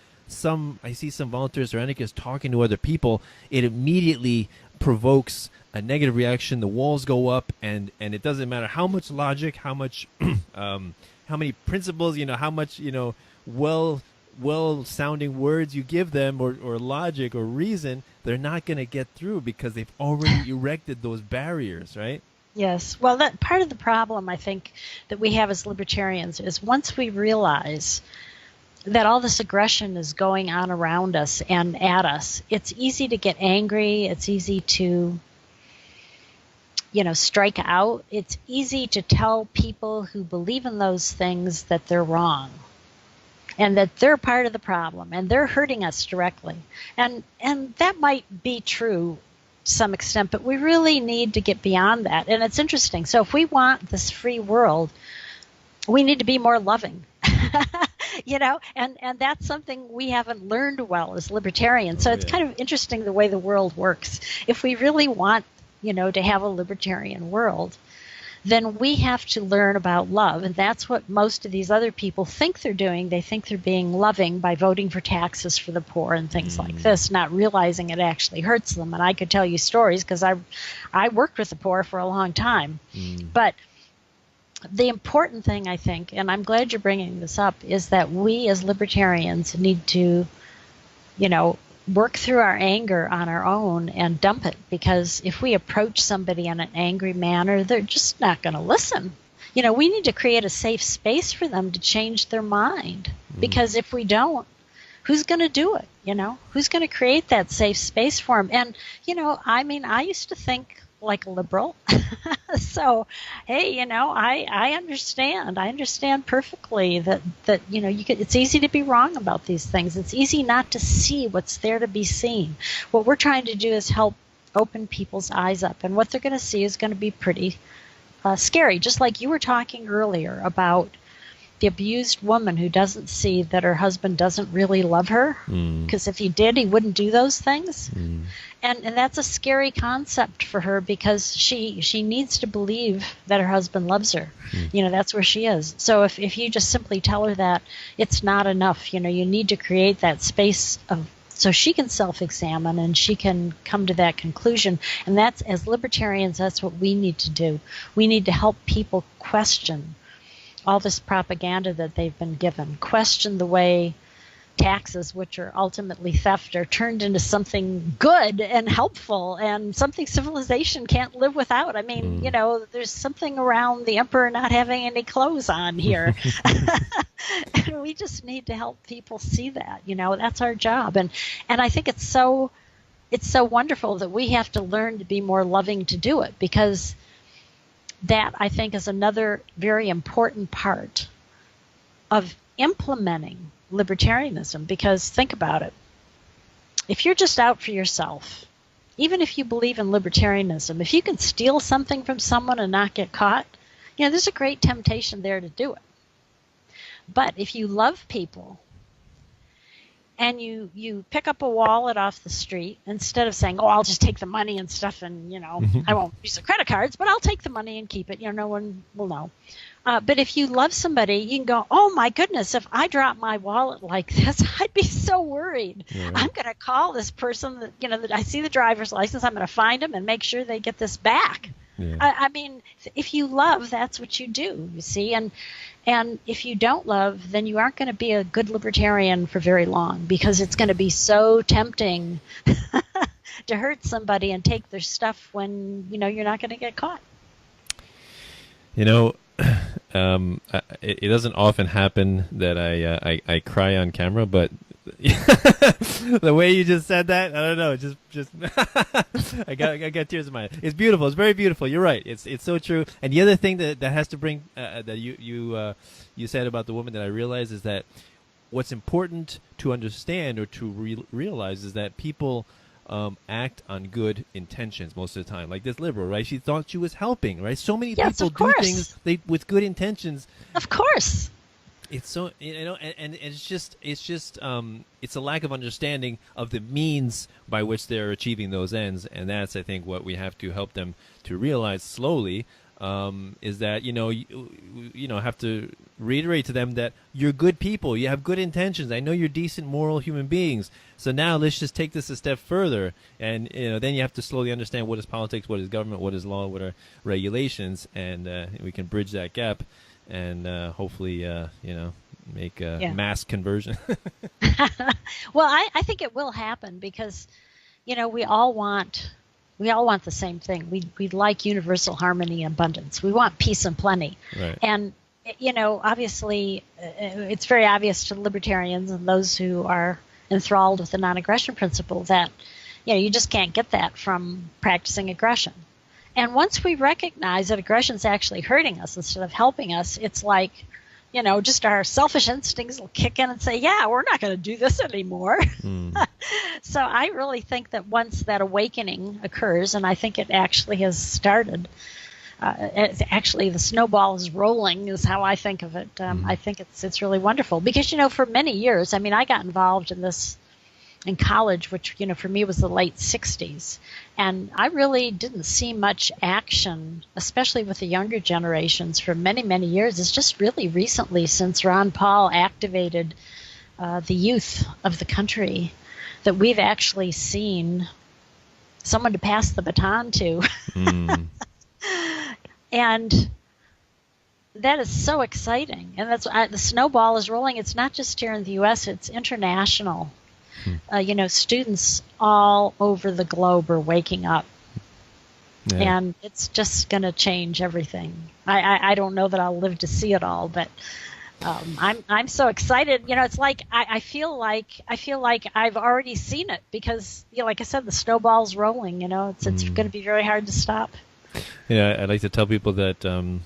I see some volunteers or anarchists talking to other people, it immediately provokes a negative reaction. The walls go up, and it doesn't matter how much logic, how much how many principles, how much well sounding words you give them, or logic or reason, they're not going to get through because they've already erected those barriers, right? Yes. Well, that part of the problem I think that we have as libertarians is once we realize that all this aggression is going on around us and at us, it's easy to get angry. It's easy to strike out. It's easy to tell people who believe in those things that they're wrong, and that they're part of the problem, and they're hurting us directly. And that might be true to some extent, but we really need to get beyond that. And it's interesting. So if we want this free world, we need to be more loving. and that's something we haven't learned well as libertarians. So it's kind of interesting the way the world works. If we really want, to have a libertarian world, then we have to learn about love. And that's what most of these other people think they're doing. They think they're being loving by voting for taxes for the poor and things like this, not realizing it actually hurts them. And I could tell you stories because I worked with the poor for a long time. But the important thing, I think, and I'm glad you're bringing this up, is that we as libertarians need to, work through our anger on our own and dump it, because if we approach somebody in an angry manner, they're just not going to listen. We need to create a safe space for them to change their mind, because if we don't, who's going to do it? Who's going to create that safe space for them? And, I used to think like a liberal. So, hey, I understand. I understand perfectly that it's easy to be wrong about these things. It's easy not to see what's there to be seen. What we're trying to do is help open people's eyes up, and what they're going to see is going to be pretty scary. Just like you were talking earlier about the abused woman who doesn't see that her husband doesn't really love her, because if he did, he wouldn't do those things. And that's a scary concept for her, because she needs to believe that her husband loves her. That's where she is. So if you just simply tell her that, it's not enough. You need to create that space so she can self-examine and she can come to that conclusion. And that's, as libertarians, that's what we need to do. We need to help people question all this propaganda that they've been given, question the way taxes, which are ultimately theft, are turned into something good and helpful and something civilization can't live without. I mean, there's something around the emperor not having any clothes on here. And we just need to help people see that, that's our job. And I think it's so wonderful that we have to learn to be more loving to do it, because that, I think, is another very important part of implementing libertarianism. Because think about it. If you're just out for yourself, even if you believe in libertarianism, if you can steal something from someone and not get caught, there's a great temptation there to do it. But if you love people and you pick up a wallet off the street, instead of saying, I'll just take the money and stuff and, I won't use the credit cards, but I'll take the money and keep it, no one will know. But if you love somebody, you can go, oh my goodness, if I drop my wallet like this, I'd be so worried. Yeah. I'm going to call this person that, that I see the driver's license. I'm going to find them and make sure they get this back. Yeah. I mean, if you love, that's what you do, you see. And if you don't love, then you aren't going to be a good libertarian for very long, because it's going to be so tempting to hurt somebody and take their stuff when, you're not going to get caught. It doesn't often happen that I cry on camera, but the way you just said that, I don't know, just I got tears in my eyes. It's beautiful. It's very beautiful. You're right. It's so true. And the other thing that has to bring that you said about the woman that I realized is that what's important to understand or to realize is that people act on good intentions most of the time. Like this liberal, right? She thought she was helping, right? So many people do things with good intentions. Of course. It's so, and it's just it's a lack of understanding of the means by which they're achieving those ends, and that's, I think, what we have to help them to realize slowly. Is that you have to reiterate to them that you're good people, you have good intentions. I know you're decent, moral human beings. So now let's just take this a step further, and then you have to slowly understand what is politics, what is government, what is law, what are regulations, and we can bridge that gap, and hopefully make a mass conversion. Well, I think it will happen, because we all want the same thing. We like universal harmony and abundance. We want peace and plenty. Right. And, obviously, it's very obvious to libertarians and those who are enthralled with the non-aggression principle that, you just can't get that from practicing aggression. And once we recognize that aggression is actually hurting us instead of helping us, it's like, just our selfish instincts will kick in and say, yeah, we're not going to do this anymore. So I really think that once that awakening occurs, and I think it actually has started, actually the snowball is rolling is how I think of it. I think it's really wonderful because, for many years, I mean, I got involved in this in college, which, for me was the late 60s. And I really didn't see much action, especially with the younger generations, for many, many years. It's just really recently, since Ron Paul activated the youth of the country, that we've actually seen someone to pass the baton to. And that is so exciting. And that's the snowball is rolling. It's not just here in the U.S., it's international. Students all over the globe are waking up. Yeah. And it's just going to change everything. I don't know that I'll live to see it all, but I'm so excited. It's like I feel like I've already seen it because, like I said, the snowball's rolling. It's going to be very hard to stop. Yeah, I'd like to tell people that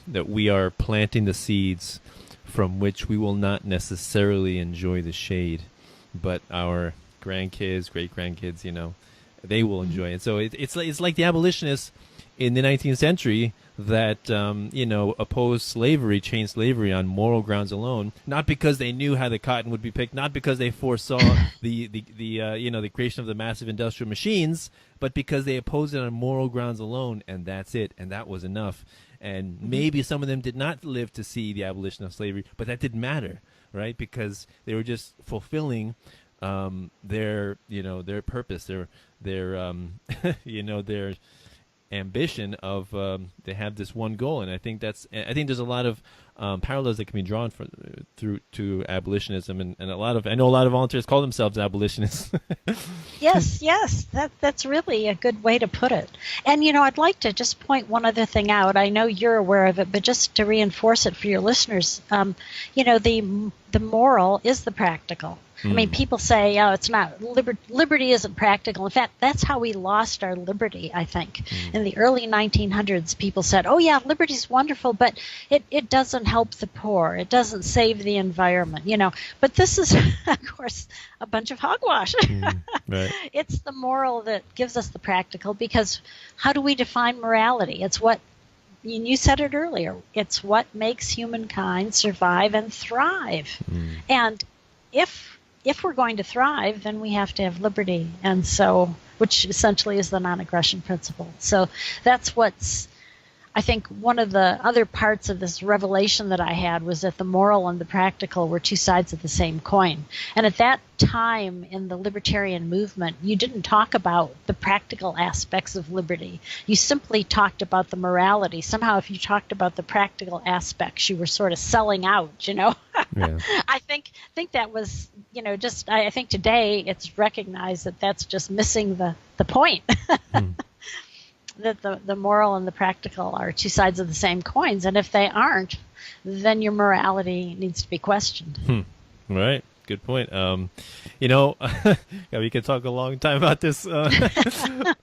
that we are planting the seeds from which we will not necessarily enjoy the shade, but our grandkids, great-grandkids, they will enjoy it. So it's like the abolitionists in the 19th century that, opposed slavery, chain slavery on moral grounds alone, not because they knew how the cotton would be picked, not because they foresaw the creation of the massive industrial machines, but because they opposed it on moral grounds alone, and that's it, and that was enough. And maybe some of them did not live to see the abolition of slavery, but that didn't matter, right? Because they were just fulfilling their purpose, their their ambition of they have this one goal. And I think there's a lot of parallels that can be drawn through to abolitionism, and I know a lot of volunteers call themselves abolitionists. Yes, that's really a good way to put it. And I'd like to just point one other thing out. I know you're aware of it, but just to reinforce it for your listeners, the moral is the practical. I mean, people say, it's not, liberty isn't practical. In fact, that's how we lost our liberty, I think. In the early 1900s, people said, oh, yeah, liberty's wonderful, but it doesn't help the poor. It doesn't save the environment, But this is, of course, a bunch of hogwash. Right. It's the moral that gives us the practical, because how do we define morality? It's what, and you said it earlier, it's what makes humankind survive and thrive. And if we're going to thrive, then we have to have liberty, and so, which essentially is the non-aggression principle. So that's what's, I think, one of the other parts of this revelation that I had was that the moral and the practical were two sides of the same coin. And at that time in the libertarian movement, you didn't talk about the practical aspects of liberty. You simply talked about the morality. Somehow, if you talked about the practical aspects, you were sort of selling out, Yeah. I think that was, I think today it's recognized that that's just missing the point. That the moral and the practical are two sides of the same coins, and if they aren't, then your morality needs to be questioned. Right. Good point. Yeah, we could talk a long time about this. I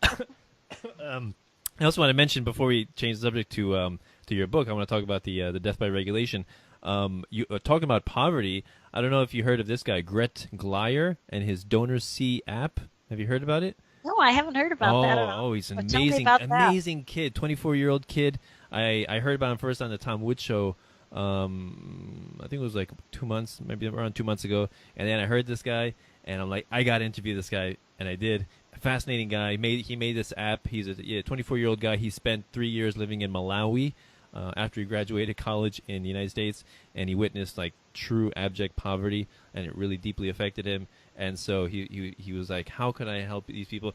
also want to mention, before we change the subject to your book, I want to talk about the death by regulation. You talking about poverty. I don't know if you heard of this guy, Gret Glyer, and his DonorSee app. Have you heard about it? No, I haven't heard about that at all. Oh, he's an amazing kid, 24-year-old kid. I heard about him first on the Tom Wood show. I think it was like 2 months, maybe around 2 months ago. And then I heard this guy, and I'm like, I got to interview this guy, and I did. Fascinating guy. He made this app. He's a 24-year-old guy. He spent 3 years living in Malawi after he graduated college in the United States, and he witnessed like true abject poverty, and it really deeply affected him. And so he was like, how can I help these people?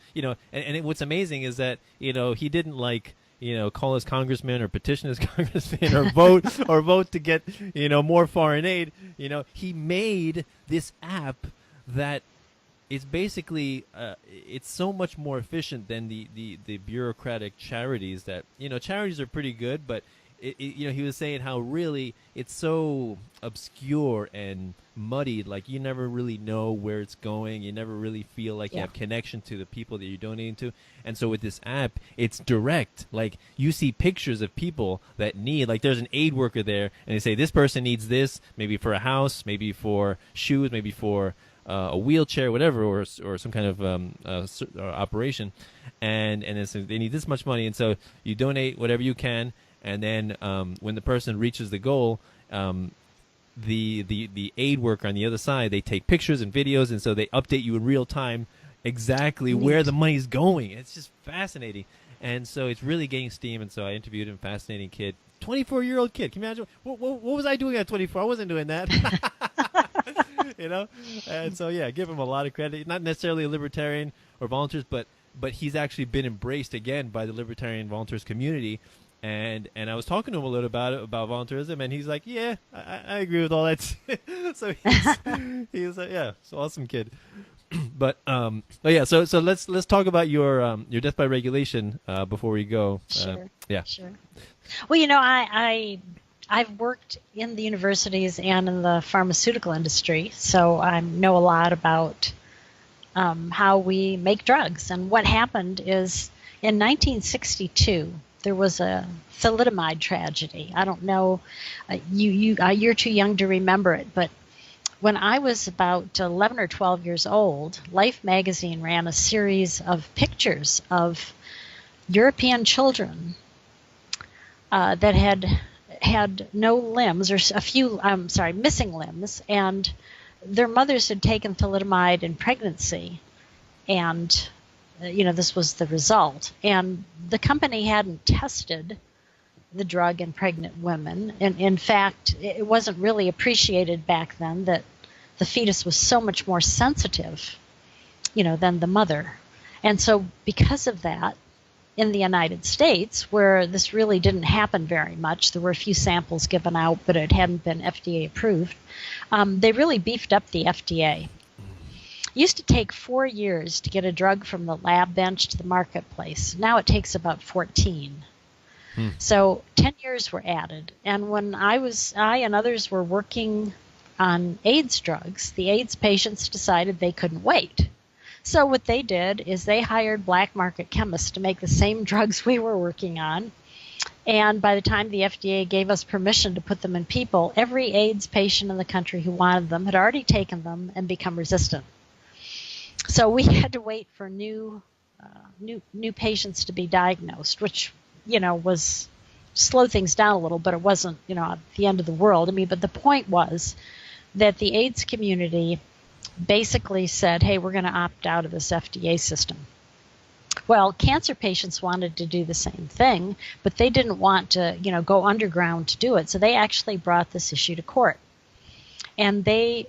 What's amazing is that, he didn't call his congressman or petition his congressman or vote to get, more foreign aid. He made this app that is basically, it's so much more efficient than the bureaucratic charities that, charities are pretty good, but he was saying how really it's so obscure and muddied, like you never really know where it's going. You never really feel like you have connection to the people that you're donating to. And so with this app, it's direct. Like you see pictures of people that need, like there's an aid worker there, and they say this person needs this, maybe for a house, maybe for shoes, maybe for a wheelchair, whatever, or some kind of operation, and they need this much money, and so you donate whatever you can. and then when the person reaches the goal, the aid worker on the other side, they take pictures and videos, and so they update you in real time exactly where the money's going. It's just fascinating. And so it's really gaining steam. And so I interviewed him, fascinating kid, 24-year-old kid. Can you imagine? What was I doing at 24? I wasn't doing that. You know? And so, yeah, give him a lot of credit. Not necessarily a libertarian or volunteers, but he's actually been embraced again by the libertarian volunteers community. And I was talking to him a little about voluntarism, and he's like, yeah, I agree with all that. So he's like, yeah, it's an awesome kid. But yeah, so let's talk about your death by regulation before we go. Sure. Yeah. Sure. Well, you know, I've worked in the universities and in the pharmaceutical industry, so I know a lot about how we make drugs. And what happened is in 1962 there was a thalidomide tragedy. I don't know, you're too young to remember it, but when I was about 11 or 12 years old, Life magazine ran a series of pictures of European children that had no limbs, or missing limbs, and their mothers had taken thalidomide in pregnancy, and this was the result. And the company hadn't tested the drug in pregnant women. And in fact, it wasn't really appreciated back then that the fetus was so much more sensitive, than the mother. And so because of that, in the United States, where this really didn't happen very much, there were a few samples given out, but it hadn't been FDA approved, they really beefed up the FDA. It used to take 4 years to get a drug from the lab bench to the marketplace. Now it takes about 14. So 10 years were added. And when I and others were working on AIDS drugs, the AIDS patients decided they couldn't wait. So what they did is they hired black market chemists to make the same drugs we were working on. And by the time the FDA gave us permission to put them in people, every AIDS patient in the country who wanted them had already taken them and become resistant. So we had to wait for new patients to be diagnosed, which was slow things down a little, but it wasn't the end of the world. I mean, but the point was that the AIDS community basically said, hey, we're going to opt out of this FDA system. Well, cancer patients wanted to do the same thing, but they didn't want to go underground to do it. So they actually brought this issue to court. And they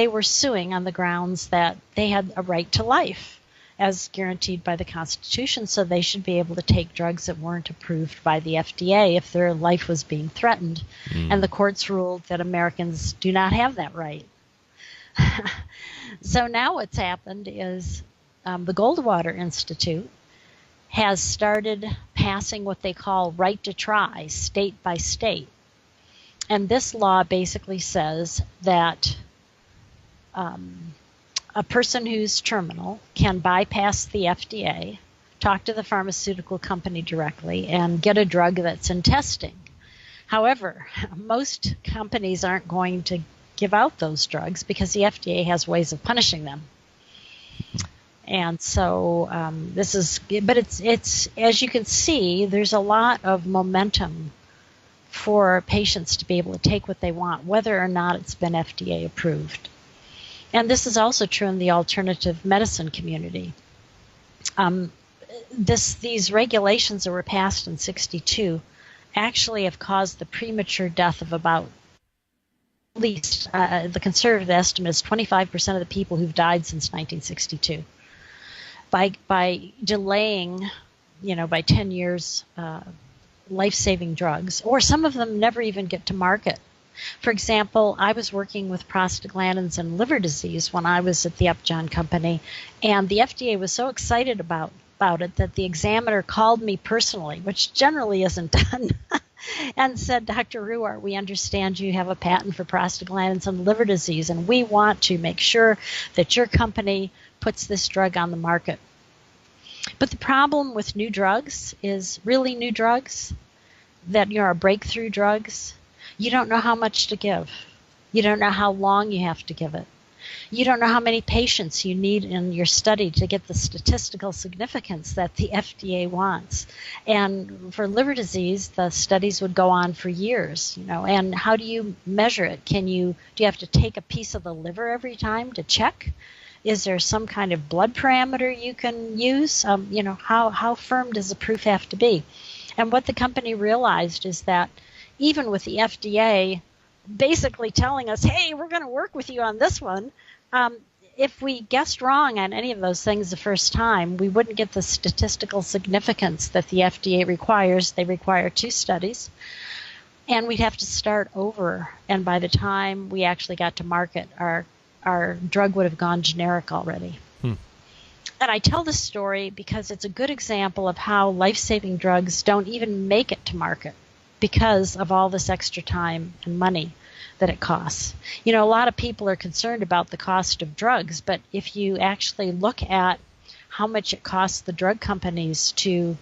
were suing on the grounds that they had a right to life as guaranteed by the Constitution, so they should be able to take drugs that weren't approved by the FDA if their life was being threatened. And the courts ruled that Americans do not have that right. So now what's happened is the Goldwater Institute has started passing what they call right to try, state by state. And this law basically says that a person who's terminal can bypass the FDA, talk to the pharmaceutical company directly, and get a drug that's in testing. However, most companies aren't going to give out those drugs because the FDA has ways of punishing them. And so it's as you can see, there's a lot of momentum for patients to be able to take what they want, whether or not it's been FDA approved. And this is also true in the alternative medicine community. These regulations that were passed in 1962 actually have caused the premature death of about, at least the conservative estimate is 25% of the people who've died since 1962. By delaying, by 10 years, life-saving drugs, or some of them never even get to market. For example, I was working with prostaglandins and liver disease when I was at the Upjohn Company, and the FDA was so excited about it that the examiner called me personally, which generally isn't done, and said, Dr. Ruwart, we understand you have a patent for prostaglandins and liver disease, and we want to make sure that your company puts this drug on the market. But the problem with new drugs is really new drugs that are breakthrough drugs. You don't know how much to give. You don't know how long you have to give it. You don't know how many patients you need in your study to get the statistical significance that the FDA wants. And for liver disease, the studies would go on for years, and how do you measure it? Do you have to take a piece of the liver every time to check? Is there some kind of blood parameter you can use? How firm does the proof have to be? And what the company realized is that even with the FDA basically telling us, hey, we're going to work with you on this one, if we guessed wrong on any of those things the first time, we wouldn't get the statistical significance that the FDA requires. They require 2 studies. And we'd have to start over. And by the time we actually got to market, our drug would have gone generic already. And I tell this story because it's a good example of how life-saving drugs don't even make it to market because of all this extra time and money that it costs. A lot of people are concerned about the cost of drugs, but if you actually look at how much it costs the drug companies to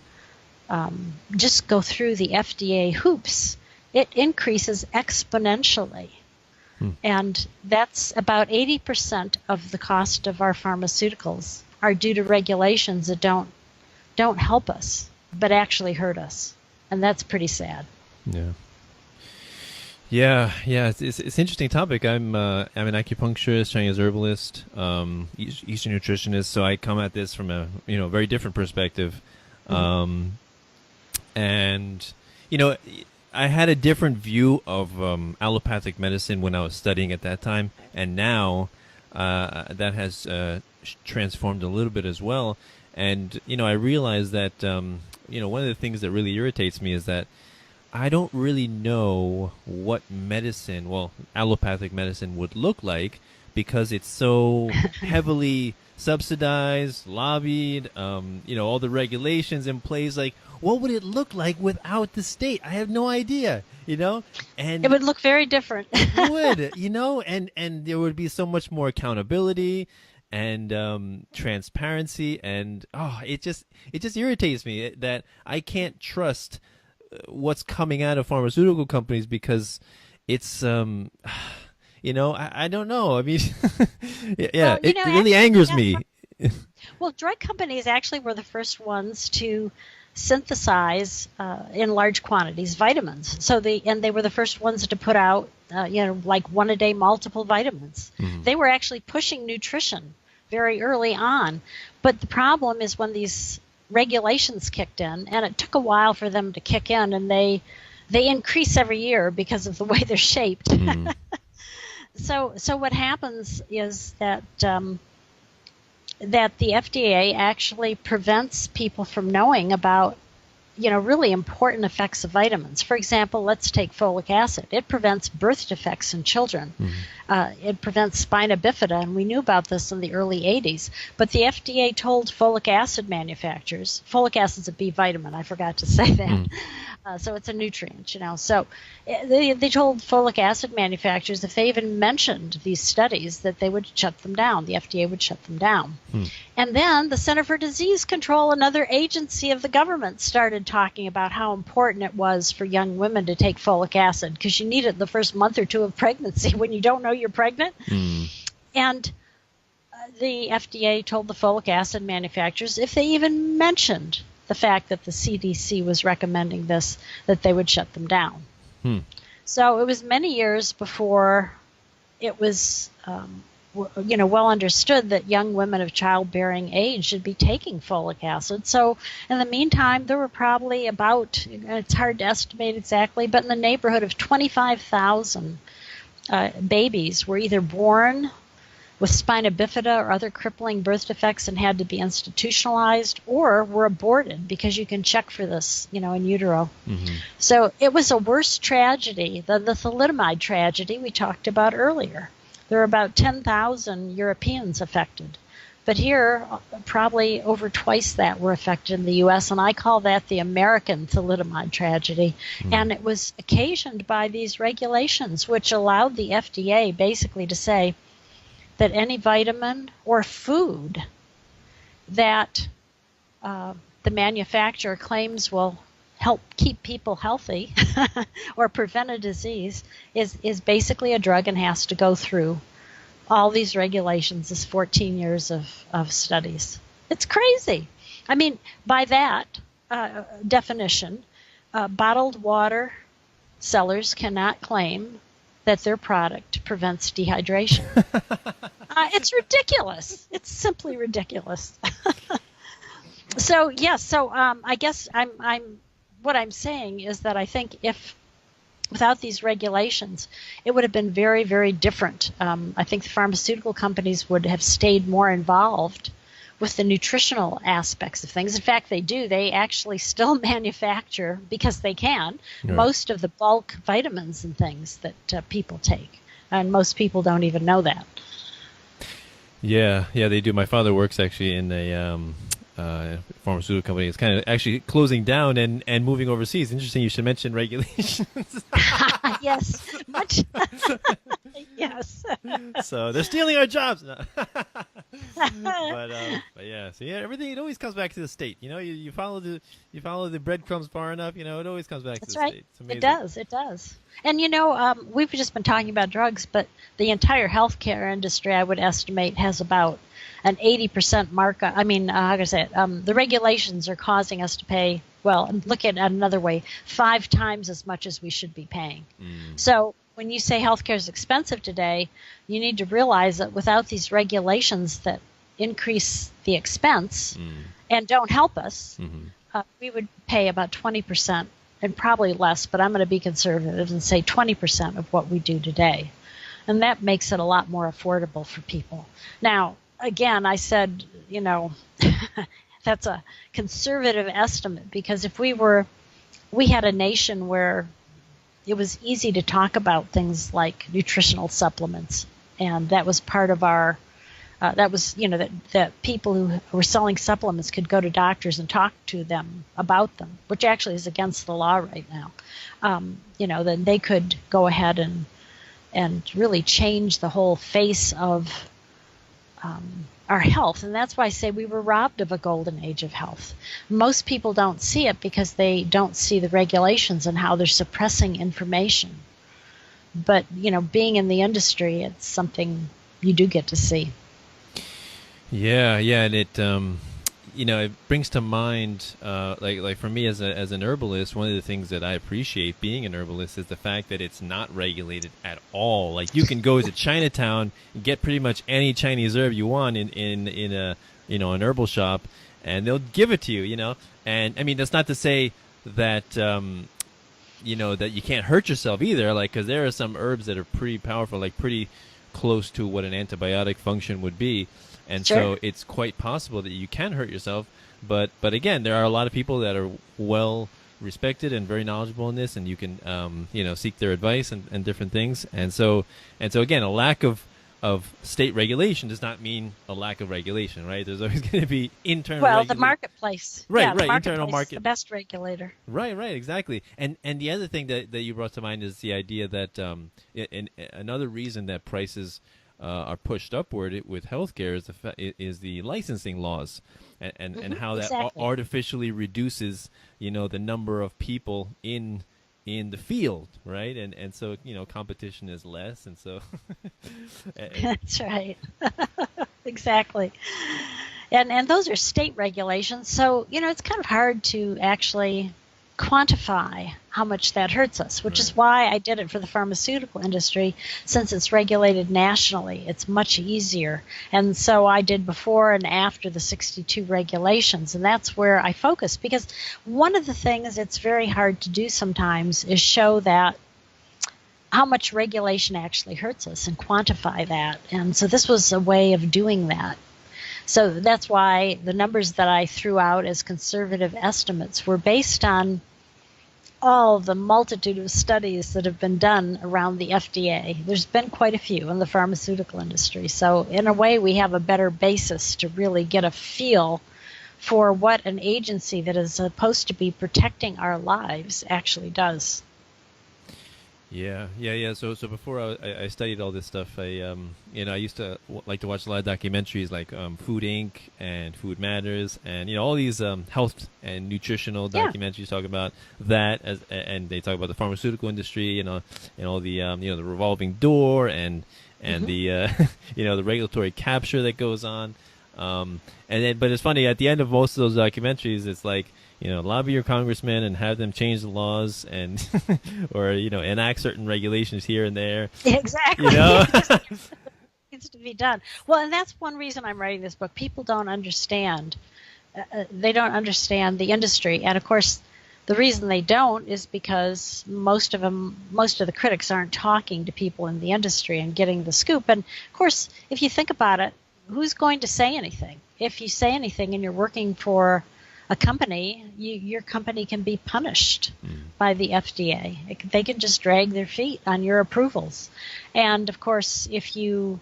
just go through the FDA hoops, it increases exponentially. And that's about 80% of the cost of our pharmaceuticals are due to regulations that don't help us, but actually hurt us. And that's pretty sad. Yeah. It's an interesting topic. I'm an acupuncturist, Chinese herbalist, Eastern nutritionist, so I come at this from a very different perspective. And I had a different view of allopathic medicine when I was studying at that time, and now that has transformed a little bit as well. And I realized that one of the things that really irritates me is that I don't really know what medicine, allopathic medicine would look like, because it's so heavily subsidized, lobbied, all the regulations in place. Like, what would it look like without the state? I have no idea, and it would look very different. It would, and there would be so much more accountability and transparency, and it just irritates me that I can't trust what's coming out of pharmaceutical companies, because it's I don't know. I mean, it really angers me. Well, drug companies actually were the first ones to synthesize in large quantities vitamins. And they were the first ones to put out like 1 a day multiple vitamins. They were actually pushing nutrition very early on. But the problem is when these regulations kicked in, and it took a while for them to kick in, and they increase every year because of the way they're shaped. So what happens is that the FDA actually prevents people from knowing about really important effects of vitamins. For example, let's take folic acid. It prevents birth defects in children. It prevents spina bifida, and we knew about this in the early 80s. But the FDA told folic acid manufacturers, folic acid is a B vitamin, I forgot to say that. So it's a nutrient, So they told folic acid manufacturers if they even mentioned these studies that they would shut them down. The FDA would shut them down. And then the Center for Disease Control, another agency of the government, started talking about how important it was for young women to take folic acid, because you need it the first month or 2 of pregnancy when you don't know you're pregnant. And the FDA told the folic acid manufacturers if they even mentioned the fact that the CDC was recommending this, that they would shut them down. So it was many years before it was well understood that young women of childbearing age should be taking folic acid. So in the meantime, there were probably about, it's hard to estimate exactly, but in the neighborhood of 25,000 babies were either born with spina bifida or other crippling birth defects and had to be institutionalized, or were aborted, because you can check for this, in utero. So it was a worse tragedy than the thalidomide tragedy we talked about earlier. There are about 10,000 Europeans affected. But here, probably over twice that were affected in the U.S., and I call that the American thalidomide tragedy. And it was occasioned by these regulations, which allowed the FDA basically to say that any vitamin or food that the manufacturer claims will help keep people healthy or prevent a disease is basically a drug and has to go through all these regulations is 14 years of studies. It's crazy. I mean, by that definition, bottled water sellers cannot claim that their product prevents dehydration. It's ridiculous. It's simply ridiculous. So yes, so I guess what I'm saying is that I think if without these regulations, it would have been very, very different. I think the pharmaceutical companies would have stayed more involved with the nutritional aspects of things. In fact, they do. They actually still manufacture, because they can, most of the bulk vitamins and things that people take. And most people don't even know that. Yeah, they do. My father works actually in a pharmaceutical company. It's kind of actually closing down and moving overseas. Interesting you should mention regulations. Yes, much. Yes. So they're stealing our jobs. No. But yeah, so yeah, everything, it always comes back to the state. You know, you follow the breadcrumbs far enough, you know, it always comes back to the state. It's amazing. It does. And you know, we've just been talking about drugs, but the entire healthcare industry, I would estimate, has about an 80% markup. I mean, how can I say it? The regulations are causing us to pay, well, look at it another way, 5 times as much as we should be paying. So when you say healthcare is expensive today, you need to realize that without these regulations that increase the expense and don't help us, we would pay about 20%, and probably less, but I'm going to be conservative and say 20% of what we do today. And that makes it a lot more affordable for people. Now, again, I said, you know, that's a conservative estimate, because if we had a nation where it was easy to talk about things like nutritional supplements, and that was part of our, that was, you know, that people who were selling supplements could go to doctors and talk to them about them, which actually is against the law right now. You know, then they could go ahead and really change the whole face of our health. And that's why I say we were robbed of a golden age of health. Most people don't see it because they don't see the regulations and how they're suppressing information. But, you know, being in the industry, it's something you do get to see. Yeah, and it, you know, it brings to mind, like for me as an herbalist, one of the things that I appreciate being an herbalist is the fact that it's not regulated at all. Like, you can go to Chinatown and get pretty much any Chinese herb you want in a, you know, an herbal shop, and they'll give it to you, you know. And I mean, that's not to say that you know, that you can't hurt yourself either, like, because there are some herbs that are pretty powerful, like pretty close to what an antibiotic function would be. And so it's quite possible that you can hurt yourself. But again, there are a lot of people that are well respected and very knowledgeable in this, and you can you know, seek their advice and different things. And so again, a lack of state regulation does not mean a lack of regulation, right? There's always going to be internal the marketplace. Right, yeah, right, internal market. The best regulator. Right, exactly. And the other thing that you brought to mind is the idea that another reason that prices are pushed upward with healthcare is the licensing laws, and how that artificially reduces, you know, the number of people in the field, right? And so, you know, competition is less, and so that's right. Exactly. And those are state regulations, so, you know, it's kind of hard to actually quantify how much that hurts us, which is why I did it for the pharmaceutical industry. Since it's regulated nationally, it's much easier. And so I did before and after the 62 regulations, and that's where I focus, because one of the things it's very hard to do sometimes is show that how much regulation actually hurts us and quantify that. And so this was a way of doing that. So that's why the numbers that I threw out as conservative estimates were based on all the multitude of studies that have been done around the FDA. There's been quite a few in the pharmaceutical industry. So in a way, we have a better basis to really get a feel for what an agency that is supposed to be protecting our lives actually does. Yeah. So before I studied all this stuff, I used to like to watch a lot of documentaries like Food Inc. and Food Matters, and all these health and nutritional documentaries talk about that, and they talk about the pharmaceutical industry, and all the the revolving door and and the the regulatory capture that goes on. But it's funny, at the end of most of those documentaries, it's like, lobby your congressman and have them change the laws and or enact certain regulations here and there. Exactly. Needs to be done. Well, and that's one reason I'm writing this book. People don't understand. They don't understand the industry, and of course, the reason they don't is because most of the critics aren't talking to people in the industry and getting the scoop. And of course, if you think about it, who's going to say anything? If you say anything and you're working for a company, your company can be punished by the FDA. They can just drag their feet on your approvals. And of course, if you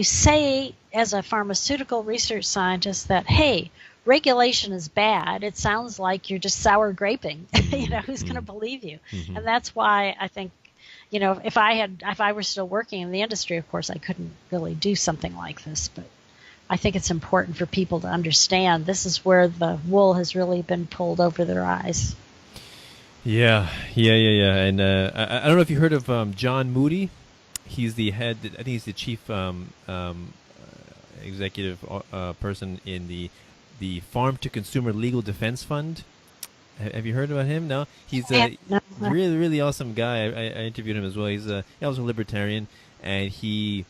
say as a pharmaceutical research scientist that, hey, regulation is bad, it sounds like you're just sour graping. Who's going to believe you? And that's why I think, if I were still working in the industry, of course, I couldn't really do something like this. But I think it's important for people to understand this is where the wool has really been pulled over their eyes. Yeah. And I don't know if you heard of John Moody. He's the head. I think he's the chief executive person in the Farm to Consumer Legal Defense Fund. Have you heard about him? No, he's a really, really awesome guy. I interviewed him as well. He's also a libertarian, and so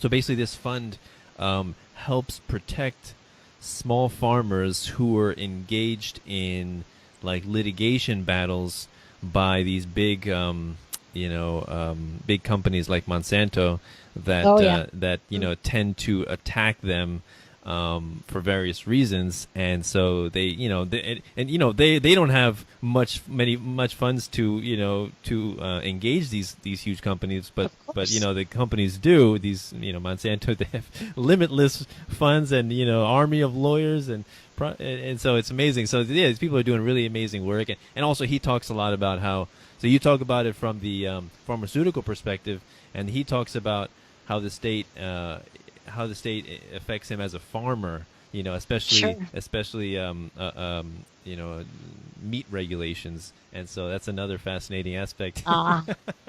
basically this fund helps protect small farmers who are engaged in like litigation battles by these big big companies like Monsanto that tend to attack them for various reasons, and so they don't have much funds to engage these huge companies, but the companies do. These Monsanto, they have limitless funds and army of lawyers, and so it's amazing. So these people are doing really amazing work, and also he talks a lot about how. So you talk about it from the pharmaceutical perspective, and he talks about how the state affects him as a farmer, especially meat regulations, and so that's another fascinating aspect.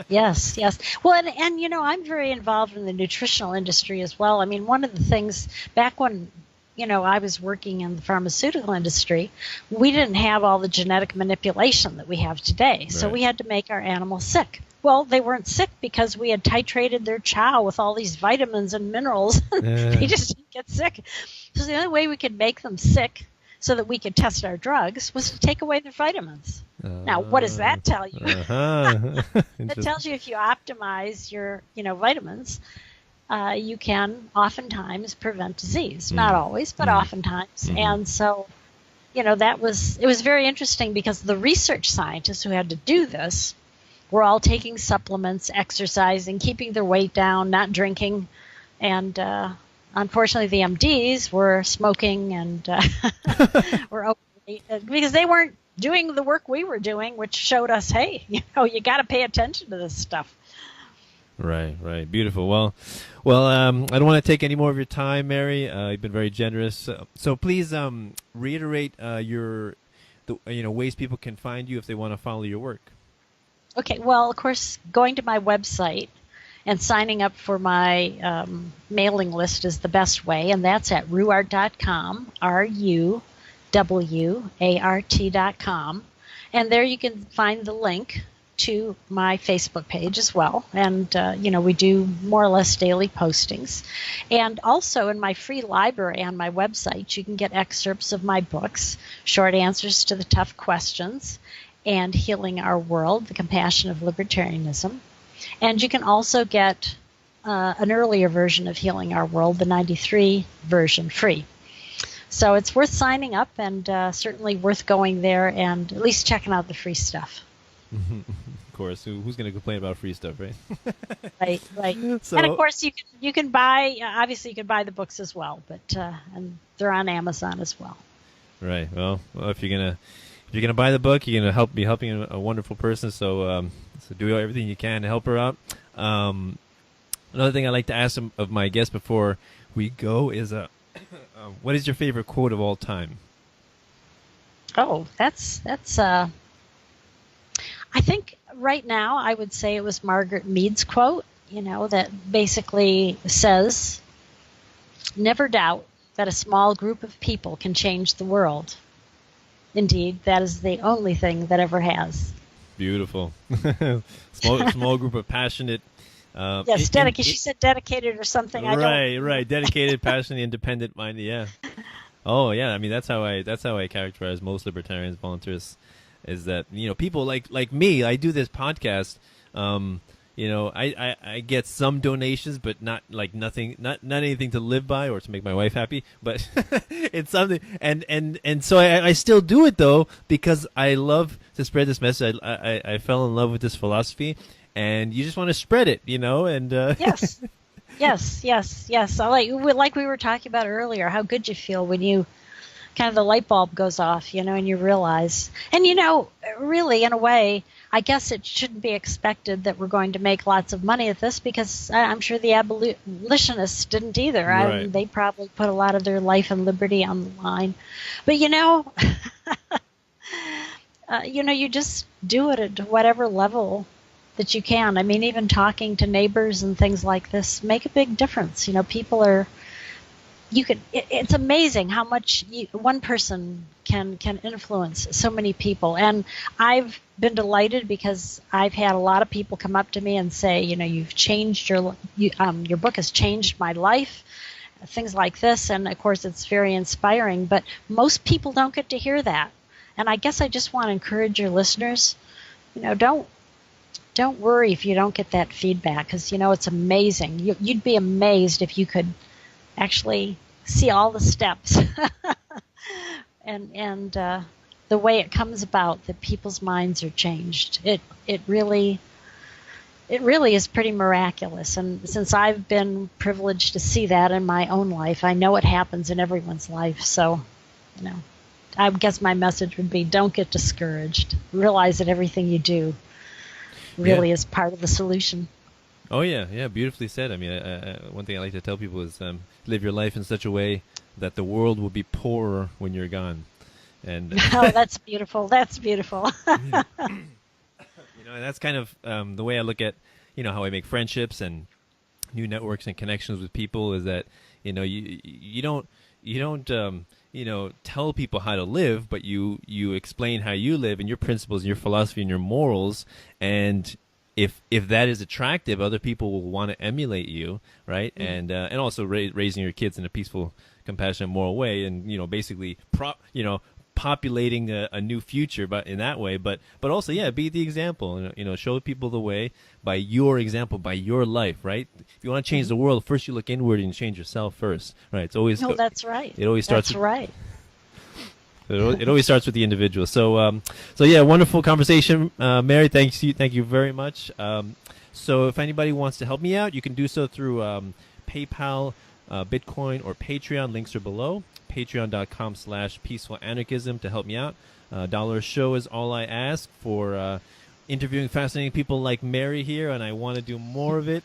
Yes. Well, and I'm very involved in the nutritional industry as well. I mean, one of the things back when I was working in the pharmaceutical industry, we didn't have all the genetic manipulation that we have today. Right. So we had to make our animals sick. Well, they weren't sick because we had titrated their chow with all these vitamins and minerals. They just didn't get sick. So the only way we could make them sick so that we could test our drugs was to take away their vitamins. Now, what does that tell you? That tells you if you optimize your vitamins, you can oftentimes prevent disease. Not always, but oftentimes. And so, it was very interesting because the research scientists who had to do this were all taking supplements, exercising, keeping their weight down, not drinking. And unfortunately, the MDs were smoking and were overweight because they weren't doing the work we were doing, which showed us, hey, you got to pay attention to this stuff. Right. Beautiful. Well, I don't want to take any more of your time, Mary. You've been very generous. So please reiterate ways people can find you if they want to follow your work. Okay. Well, of course, going to my website and signing up for my mailing list is the best way, and that's at ruwart.com, RUWART.com, and there you can find the link to my Facebook page as well. And, we do more or less daily postings. And also in my free library on my website, you can get excerpts of my books, Short Answers to the Tough Questions, and Healing Our World, The Compassion of Libertarianism. And you can also get an earlier version of Healing Our World, the 93 version, free. So it's worth signing up and certainly worth going there and at least checking out the free stuff. Of course, who's going to complain about free stuff, right? Right. So, and of course, you can buy. Obviously, you can buy the books as well, but and they're on Amazon as well. Right. Well, if you're gonna buy the book, you're gonna be helping a wonderful person. So do everything you can to help her out. Another thing I like to ask of my guests before we go is, what is your favorite quote of all time? Oh, that's. I think right now, I would say it was Margaret Mead's quote, that basically says, "Never doubt that a small group of people can change the world. Indeed, that is the only thing that ever has." Beautiful. small group of passionate. Yes, dedicated. She said dedicated or something. Right. Dedicated, passionate, independent minded. Yeah. Oh yeah. I mean, that's how I characterize most libertarians, voluntarists, is that people like me. I do this podcast. I get some donations, but not like nothing, not anything to live by or to make my wife happy. But it's something, and so I still do it though, because I love to spread this message. I fell in love with this philosophy, and you just want to spread it, and Yes. Yes. Like we were talking about earlier, how good you feel when you kind of the light bulb goes off, and you realize, and really in a way, I guess it shouldn't be expected that we're going to make lots of money at this, because I'm sure the abolitionists didn't either. Right. They probably put a lot of their life and liberty on the line. But you just do it at whatever level that you can. I mean, even talking to neighbors and things like this make a big difference. People are. It's amazing how much one person can influence so many people. And I've been delighted because I've had a lot of people come up to me and say, you've changed your book has changed my life, things like this. And of course, it's very inspiring. But most people don't get to hear that. And I guess I just want to encourage your listeners, don't worry if you don't get that feedback, because it's amazing. You'd be amazed if you could actually see all the steps and the way it comes about, that people's minds are changed. It really is pretty miraculous. And since I've been privileged to see that in my own life, I know it happens in everyone's life. So, I guess my message would be, don't get discouraged. Realize that everything you do really is part of the solution. Oh yeah, beautifully said. I mean, one thing I like to tell people is live your life in such a way that the world will be poorer when you're gone. And oh, that's beautiful. That's beautiful. And that's kind of the way I look at how I make friendships and new networks and connections with people, is that you don't tell people how to live, but you explain how you live and your principles and your philosophy and your morals. And if that is attractive, other people will want to emulate you, right? Mm-hmm. And also raising your kids in a peaceful, compassionate, moral way, and basically populating a new future, but in that way. But also, be the example. Show people the way by your example, by your life, right? If you want to change the world, first you look inward and change yourself first, right? It's always that's right. It always starts. That's right. It always starts with the individual. So wonderful conversation, Mary. Thank you very much. So if anybody wants to help me out, you can do so through PayPal, Bitcoin, or Patreon. Links are below. Patreon.com/peacefulanarchism to help me out. $1 a show is all I ask for interviewing fascinating people like Mary here, and I want to do more of it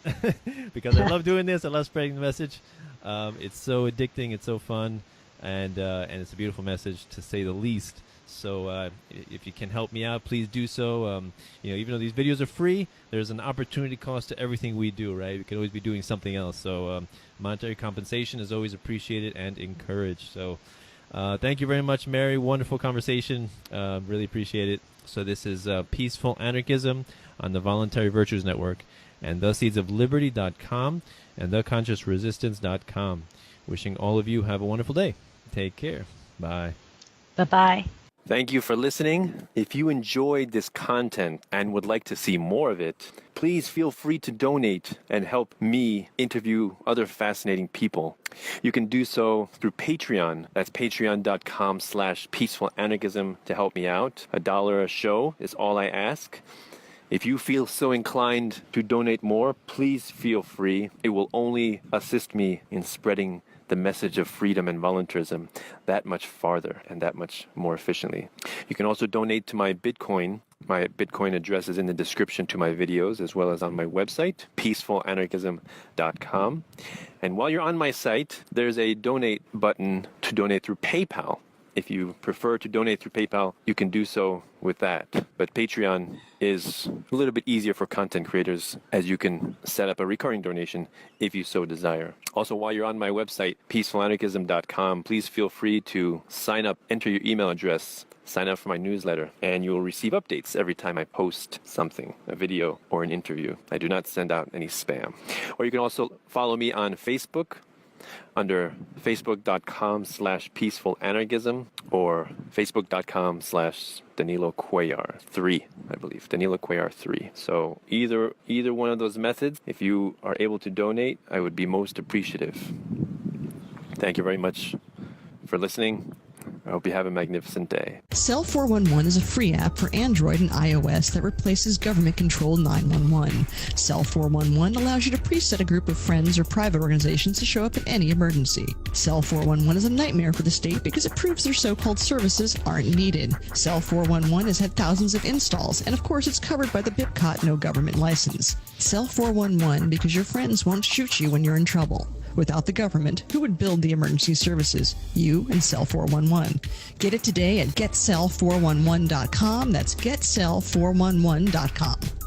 because I love doing this. I love spreading the message. It's so addicting. It's so fun. And it's a beautiful message, to say the least. So if you can help me out, please do so. Even though these videos are free, there's an opportunity cost to everything we do, right? We could always be doing something else. So monetary compensation is always appreciated and encouraged. So thank you very much, Mary. Wonderful conversation. Really appreciate it. So this is Peaceful Anarchism on the Voluntary Virtues Network, and theseedsofliberty.com and theconsciousresistance.com. Wishing all of you have a wonderful day. Take care. Bye. Bye-bye. Thank you for listening. If you enjoyed this content and would like to see more of it, please feel free to donate and help me interview other fascinating people. You can do so through Patreon. That's patreon.com/peacefulanarchism to help me out. $1 a show is all I ask. If you feel so inclined to donate more, please feel free. It will only assist me in spreading the message of freedom and voluntarism that much farther and that much more efficiently. You can also donate to my Bitcoin. My Bitcoin address is in the description to my videos, as well as on my website, peacefulanarchism.com. And while you're on my site, there's a donate button to donate through PayPal. If you prefer to donate through PayPal, you can do so with that. But Patreon is a little bit easier for content creators, as you can set up a recurring donation if you so desire. Also, while you're on my website, peacefulanarchism.com, please feel free to sign up, enter your email address, sign up for my newsletter, and you will receive updates every time I post something, a video or an interview. I do not send out any spam. Or you can also follow me on Facebook under facebook.com/peacefulanarchism or facebook.com/Danilo Cuellar 3, I believe. Danilo Cuellar 3. So either one of those methods, if you are able to donate, I would be most appreciative. Thank you very much for listening. I hope you have a magnificent day. Cell 411 is a free app for Android and iOS that replaces government-controlled 911. Cell 411 allows you to preset a group of friends or private organizations to show up in any emergency. Cell 411 is a nightmare for the state because it proves their so-called services aren't needed. Cell 411 has had thousands of installs, and of course it's covered by the BIPCOT no government license. Cell 411 because your friends won't shoot you when you're in trouble. Without the government, who would build the emergency services? You and Cell 411. Get it today at getcell411.com. That's getcell411.com.